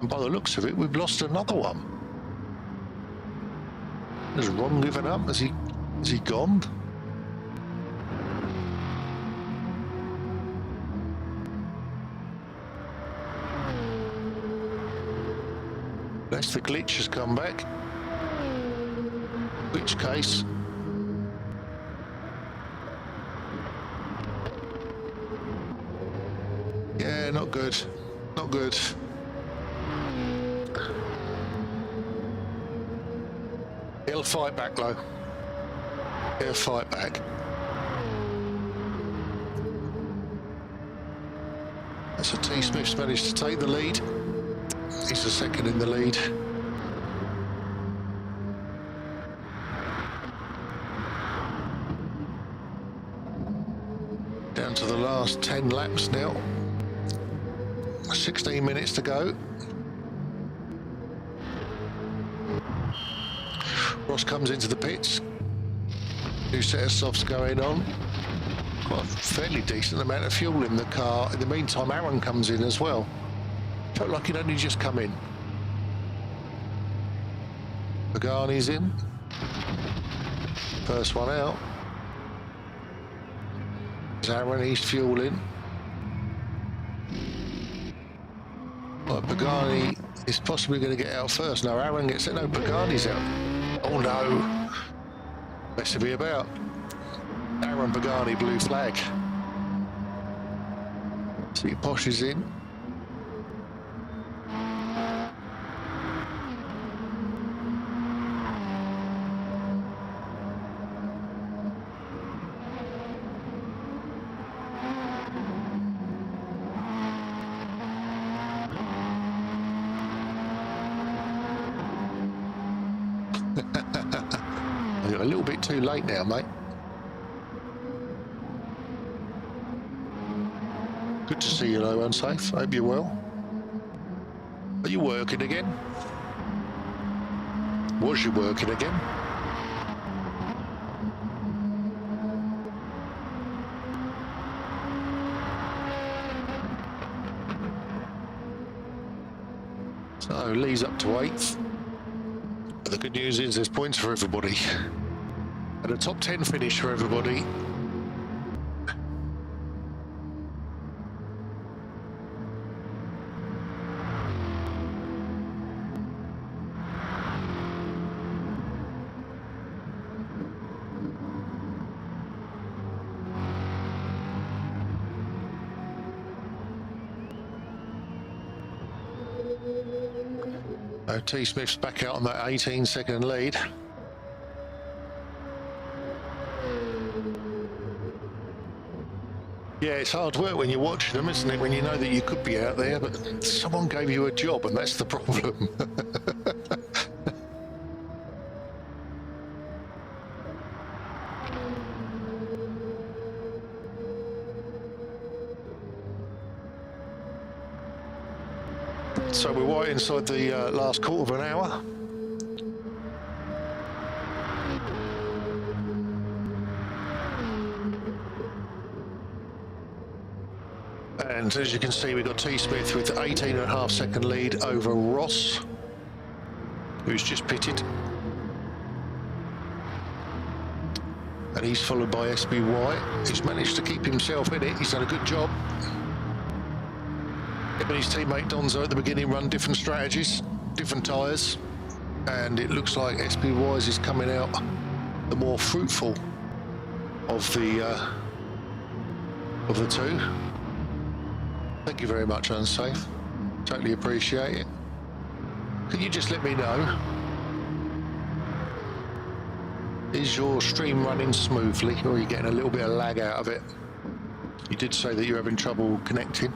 And by the looks of it, we've lost another one. Has Ron given up? Has he gone? Unless the glitch has come back. In which case, yeah, not good. Not good. He'll fight back, though. He'll fight back. So T. Smith's managed to take the lead. He's the second in the lead. Down to the last 10 laps now. 16 minutes to go. Ross comes into the pits. New set of softs going on. Got a fairly decent amount of fuel in the car. In the meantime, Aaron comes in as well. Felt like he'd only just come in. Pagani's in. First one out. There's Aaron, he's fueling. Well, Pagani is possibly going to get out first. No, Aaron gets it. No, Pagani's out. Oh no. Best to be about. Aaron Pagani, blue flag. See, Posh is in. You're a little bit too late now, mate. Good to see you, though, unsafe. Hope you're well. Are you working again? Was you working again? Lee's up to 8th. But the good news is there's points for everybody. And a top 10 finish for everybody. T. Smith's back out on that 18-second lead. Yeah, it's hard work when you're watching them, isn't it? When you know that you could be out there, but someone gave you a job, and that's the problem. So we're right inside the last quarter of an hour. And as you can see, we've got T. Smith with 18.5-second lead over Ross, who's just pitted. And he's followed by SBY. He's managed to keep himself in it. He's done a good job. Him and his teammate Donzo at the beginning run different strategies, different tyres, and it looks like SBY's is coming out the more fruitful of the two. Thank you very much, Unsafe. Totally appreciate it. Can you just let me know? Is your stream running smoothly, or are you getting a little bit of lag out of it? You did say that you're having trouble connecting,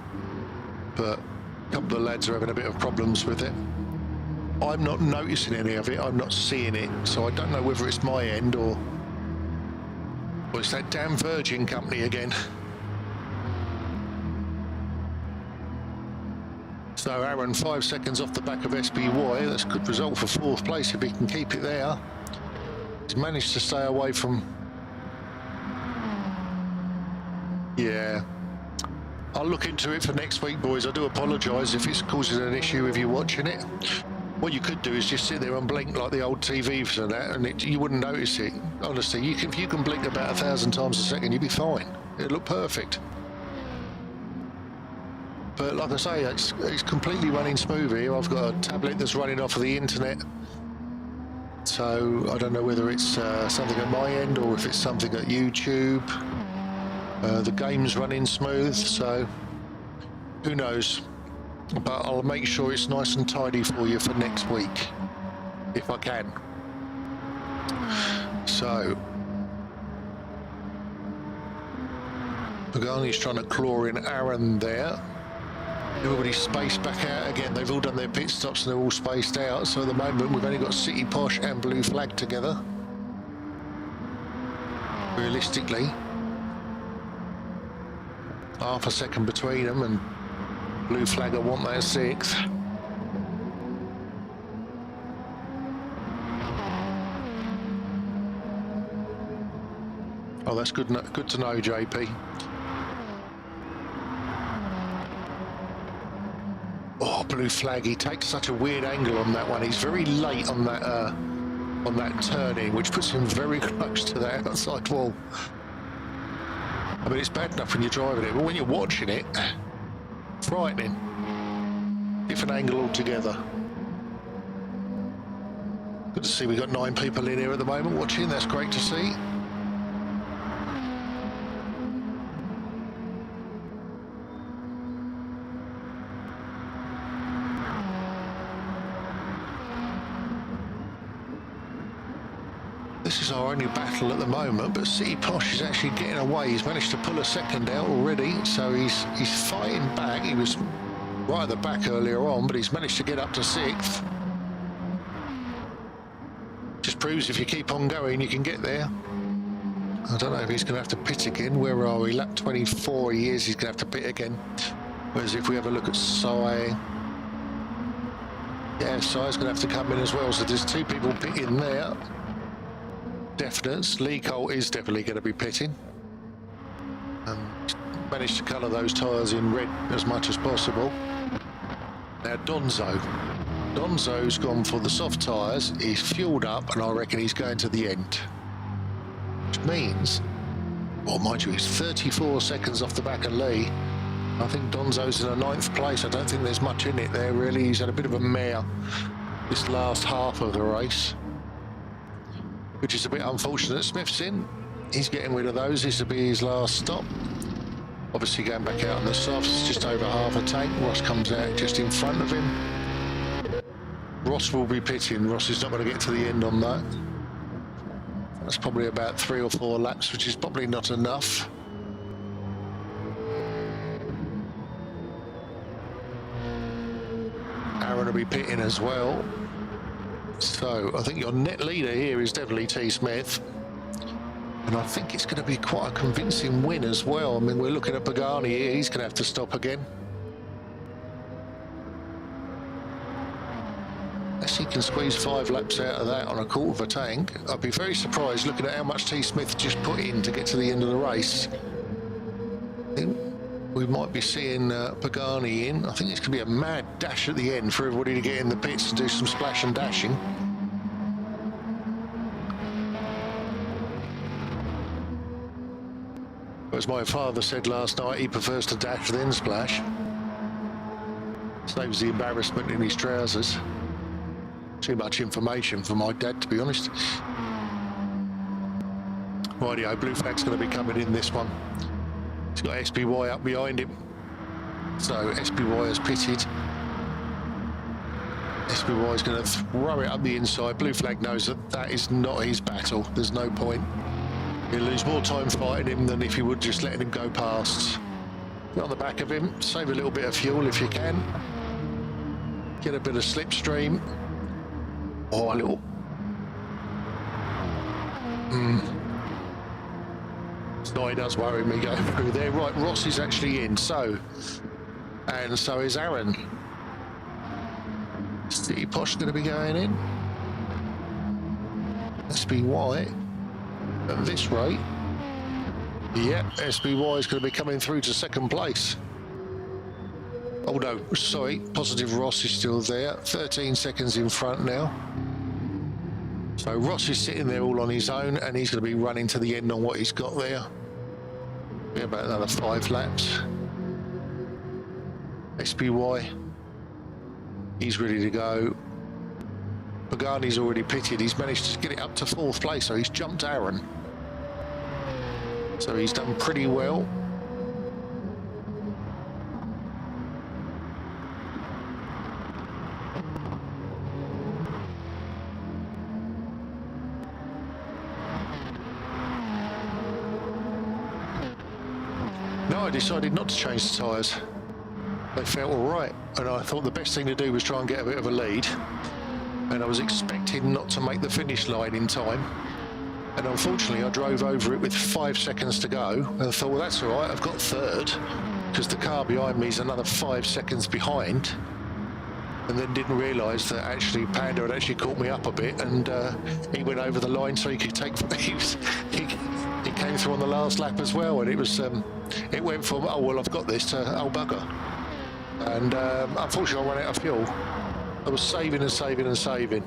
but a couple of lads are having a bit of problems with it. I'm not noticing any of it, I'm not seeing it, so I don't know whether it's my end or it's that damn Virgin company again. So Aaron, 5 seconds off the back of SBY. That's a good result for 4th place if he can keep it there. He's managed to stay away from... Yeah. I'll look into it for next week, boys. I do apologise if it's causing an issue if you're watching it. What you could do is just sit there and blink like the old TVs and that, and you wouldn't notice it. Honestly, if you can blink about 1,000 times a second, you'll be fine. It'll look perfect. But like I say, it's completely running smooth here. I've got a tablet that's running off of the internet. So I don't know whether it's something at my end or if it's something at YouTube. The game's running smooth, so who knows. But I'll make sure it's nice and tidy for you for next week, if I can. So Pagani's trying to claw in Aaron there. Everybody's spaced back out again. They've all done their pit stops and they're all spaced out. So at the moment we've only got City Posh and Blue Flag together. Realistically, half a second between them, and Blue Flag will want that 6th. Oh, that's good to know, JP. Oh, Blue Flag, he takes such a weird angle on that one. He's very late on that turning, which puts him very close to that outside wall. I mean, it's bad enough when you're driving it, but when you're watching it, frightening. Different angle altogether. Good to see we've got 9 people in here at the moment watching. That's great to see. This is our only battle at the moment, but City Posh is actually getting away. He's managed to pull a 2nd out already, so he's fighting back. He was right at the back earlier on, but he's managed to get up to 6th. Just proves if you keep on going, you can get there. I don't know if he's going to have to pit again. Where are we? Lap 24 he is. He's going to have to pit again. Whereas if we have a look at Sai, yeah, Sai's going to have to come in as well. So there's 2 people pitting there. Definite. Lee Colt is definitely going to be pitting. Managed to colour those tyres in red as much as possible. Now Donzo. Donzo's gone for the soft tyres, he's fueled up, and I reckon he's going to the end. Which means, well, mind you, he's 34 seconds off the back of Lee. I think Donzo's in a 9th place. I don't think there's much in it there, really. He's had a bit of a mare this last half of the race, which is a bit unfortunate. Smith's in. He's getting rid of those. This will be his last stop. Obviously going back out on the softs, just over half a tank. Ross comes out just in front of him. Ross will be pitting. Ross is not going to get to the end on that. That's probably about 3 or 4 laps, which is probably not enough. Aaron will be pitting as well. So I think your net leader here is definitely T. Smith. And I think it's going to be quite a convincing win as well. I mean, we're looking at Pagani here. He's going to have to stop again. Unless he can squeeze 5 laps out of that on a quarter of a tank. I'd be very surprised looking at how much T. Smith just put in to get to the end of the race. I think we might be seeing Pagani in. I think it's going to be a mad dash at the end for everybody to get in the pits and do some splash and dashing. As my father said last night, he prefers to dash than splash. Saves the embarrassment in his trousers. Too much information for my dad, to be honest. Rightio, blue flag's going to be coming in this one. He's got SBY up behind him. So SBY has pitted. SBY is going to throw it up the inside. Blue flag knows that that is not his battle. There's no point. He'll lose more time fighting him than if he would just letting him go past. Get on the back of him, save a little bit of fuel if you can. Get a bit of slipstream. Or a little... No, he does worry me going through there. Right, Ross is actually in, so... And so is Aaron. City Posh going to be going in. SBY. At this rate, yep, SBY is going to be coming through to 2nd place. Oh no, sorry, Positive Ross is still there, 13 seconds in front now. So Ross is sitting there all on his own, and he's going to be running to the end on what he's got there. Be about another 5 laps. SBY, he's ready to go. Pagani's already pitted. He's managed to get it up to 4th place, so he's jumped Aaron. So he's done pretty well. No, I decided not to change the tyres. They felt all right, and I thought the best thing to do was try and get a bit of a lead. And I was expecting not to make the finish line in time, and unfortunately I drove over it with 5 seconds to go, and I thought, well, that's all right, I've got 3rd, because the car behind me is another 5 seconds behind, and then didn't realise that actually Panda had actually caught me up a bit, and he went over the line so he could take... he came through on the last lap as well, and it was it went from, oh well, I've got this, to oh bugger. And unfortunately I ran out of fuel. I was saving and saving and saving,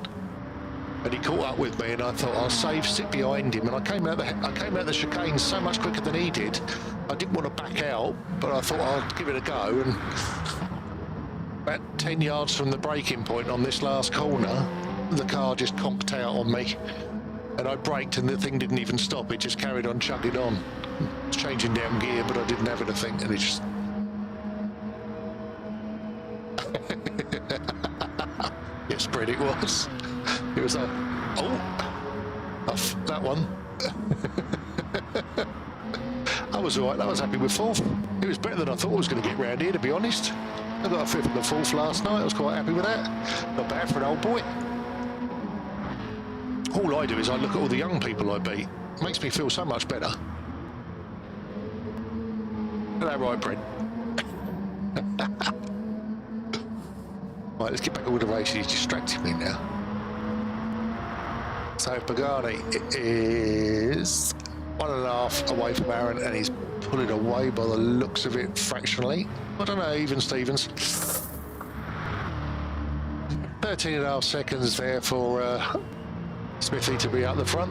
and he caught up with me, and I thought I'll sit behind him, and I came out the chicane so much quicker than he did. I didn't want to back out, but I thought I'll give it a go, and about 10 yards from the braking point on this last corner, the car just conked out on me, and I braked and the thing didn't even stop. It just carried on chugging on. I was changing down gear, but I didn't have anything, and it just... Yes, Brett, it was. It was a... Oh! Off, that one. I was all right. I was happy with 4th. It was better than I thought I was going to get round here, to be honest. I got a 5th and a 4th last night. I was quite happy with that. Not bad for an old boy. All I do is I look at all the young people I beat. It makes me feel so much better. Is that right, Brent? Right, let's get back over the race. He's distracting me now. So Pagani is 1.5 away from Aaron, and he's pulling away by the looks of it fractionally. I don't know, even Stevens. 13.5 seconds there for Smithy to be up the front.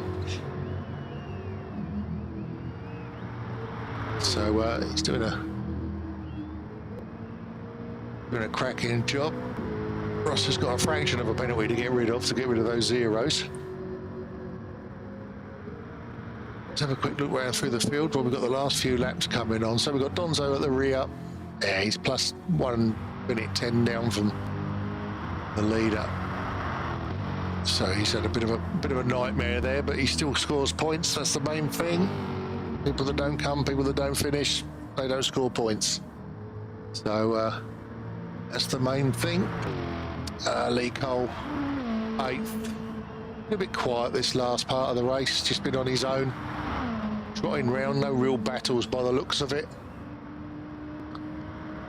So he's doing a cracking job. Ross has got a fraction of a penalty to get rid of those zeros. Let's have a quick look round through the field. Well, we've got the last few laps coming on. So we've got Donzo at the rear. Yeah, he's plus 1 minute 10 down from the leader. So he's had a bit of a nightmare there, but he still scores points. That's the main thing. People that don't come, people that don't finish, they don't score points. So that's the main thing. Lee Cole, 8th. A bit quiet this last part of the race. Just been on his own, trotting round. No real battles by the looks of it.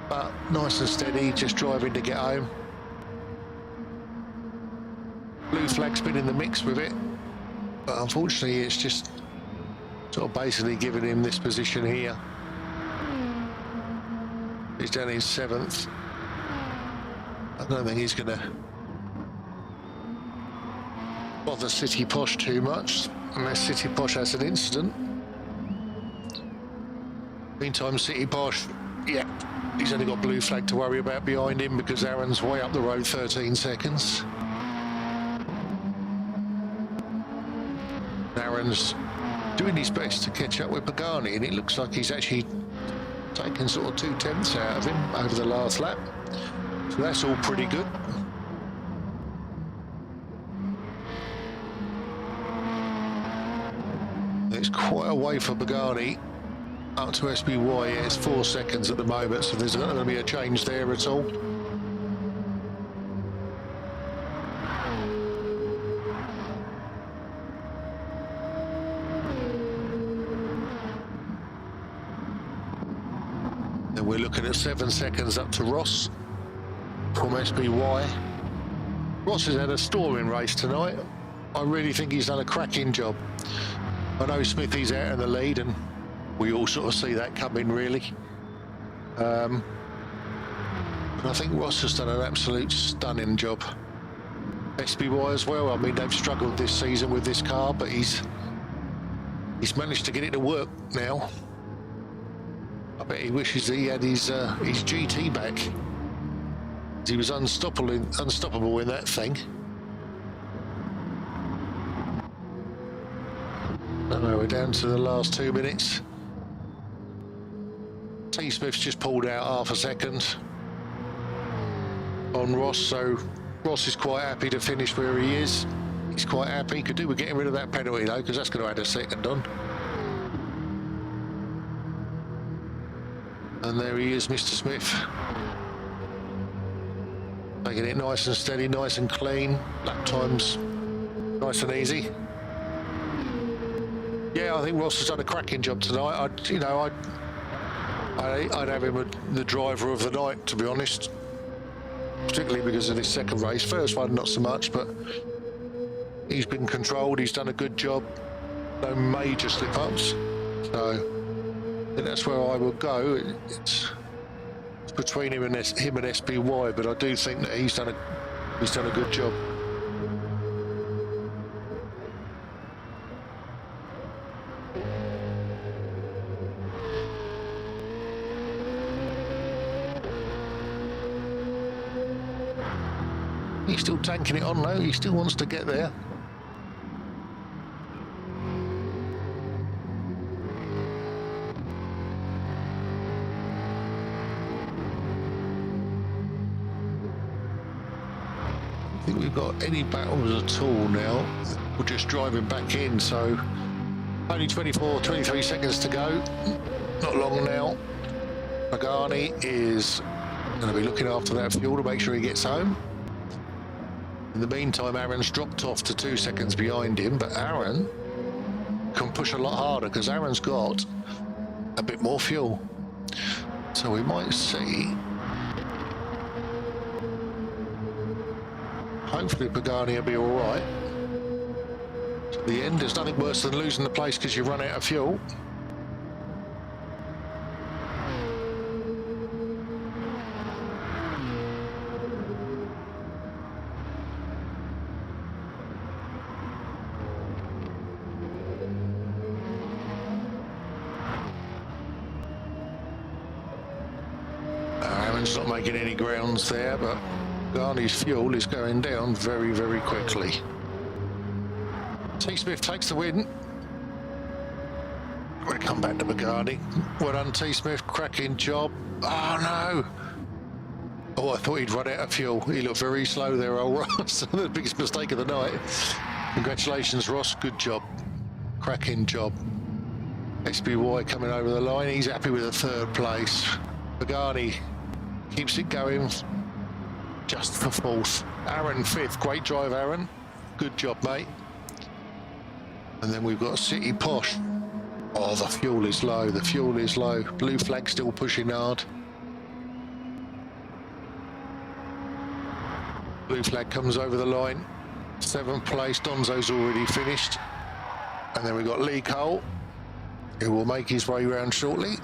But nice and steady, just driving to get home. Blue flag's been in the mix with it, but unfortunately it's just sort of basically giving him this position here. He's down in 7th. I don't think he's going to bother City Posh too much, unless City Posh has an incident. Meantime, City Posh, yeah, he's only got blue flag to worry about behind him because Aaron's way up the road, 13 seconds. Aaron's doing his best to catch up with Pagani, and it looks like he's actually taken sort of 2/10 out of him over the last lap. So that's all pretty good. It's quite a way for Pagani up to SBY. Yeah, it's 4 seconds at the moment, so there's not going to be a change there at all. Then we're looking at 7 seconds up to Ross from SBY. Ross has had a storming race tonight. I really think he's done a cracking job. I know Smithy's out in the lead, and we all sort of see that coming, really. But I think Ross has done an absolute stunning job. SBY as well. I mean, they've struggled this season with this car, but he's managed to get it to work now. I bet he wishes he had his GT back. He was unstoppable in that thing. I know, we're down to the last 2 minutes. T. Smith's just pulled out half a second on Ross, so Ross is quite happy to finish where he is. He's quite happy. Could do with getting rid of that penalty though, because that's going to add a second on. And there he is, Mr. Smith. Taking it nice and steady, nice and clean. Lap times nice and easy. Yeah, I think Ross has done a cracking job tonight. I'd have him the driver of the night, to be honest. Particularly because of this second race. First one, not so much, but he's been controlled. He's done a good job. No major slip-ups. So I think that's where I would go. It's between him and SBY, but I do think that he's done a good job. He's still tanking it on though. He still wants to get there. I think we've got any battles at all now. We're just driving back in, so only 23 seconds to go. Not long now. Pagani is going to be looking after that fuel to make sure he gets home. In the meantime, Aaron's dropped off to 2 seconds behind him, but Aaron can push a lot harder because Aaron's got a bit more fuel. So we might see, hopefully Pagani will be all right. At the end, there's nothing worse than losing the place because you run out of fuel. Aaron's not making any grounds there, but Garney's fuel is going down very, very quickly. T. Smith takes the win. We're going to come back to Pagani. Well done, T. Smith. Cracking job. Oh, no. Oh, I thought he'd run out of fuel. He looked very slow there, old Ross. The biggest mistake of the night. Congratulations, Ross. Good job. Cracking job. SBY coming over the line. He's happy with the third place. Pagani keeps it going just for fourth. Aaron fifth. Great drive, Aaron. Good job, mate. And then we've got City Posh. Oh, the fuel is low. The fuel is low. Blue flag still pushing hard. Blue flag comes over the line. Seventh place. Donzo's already finished. And then we've got Lee Cole, who will make his way round shortly.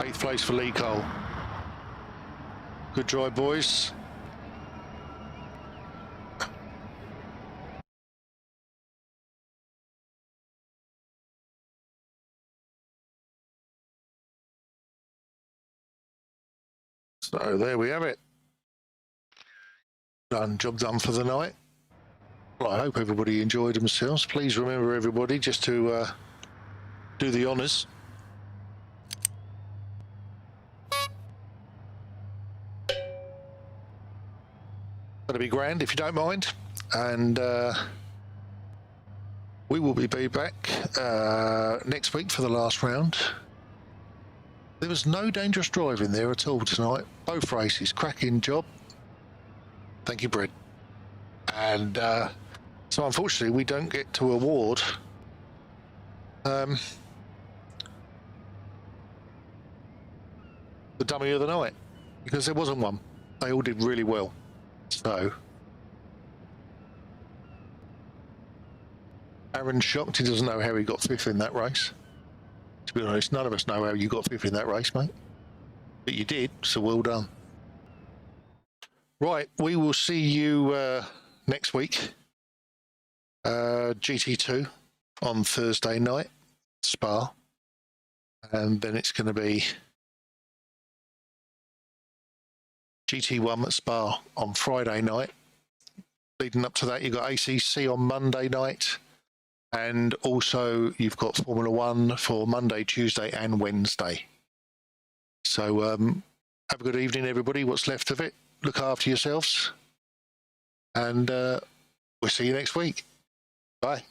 Eighth place for Lee Cole. Good drive, boys. So there we have it. Done, job done for the night. Well, I hope everybody enjoyed themselves. Please remember, everybody, just to do the honours. That'll be grand if you don't mind. And we will be back next week for the last round. There was no dangerous driving there at all tonight. Both races, cracking job. Thank you, Brett. And so unfortunately we don't get to award the dummy of the night because there wasn't one. They all did really well. So Aaron's shocked. He doesn't know how he got fifth in that race. To be honest, none of us know how you got fifth in that race, mate. But you did, so well done. Right, we will see you next week. GT2 on Thursday night, Spa. And then it's going to be GT1 at Spa on Friday night. Leading up to that, you've got ACC on Monday night. And also you've got Formula One for Monday, Tuesday and Wednesday. So have a good evening, everybody. What's left of it. Look after yourselves. And we'll see you next week. Bye.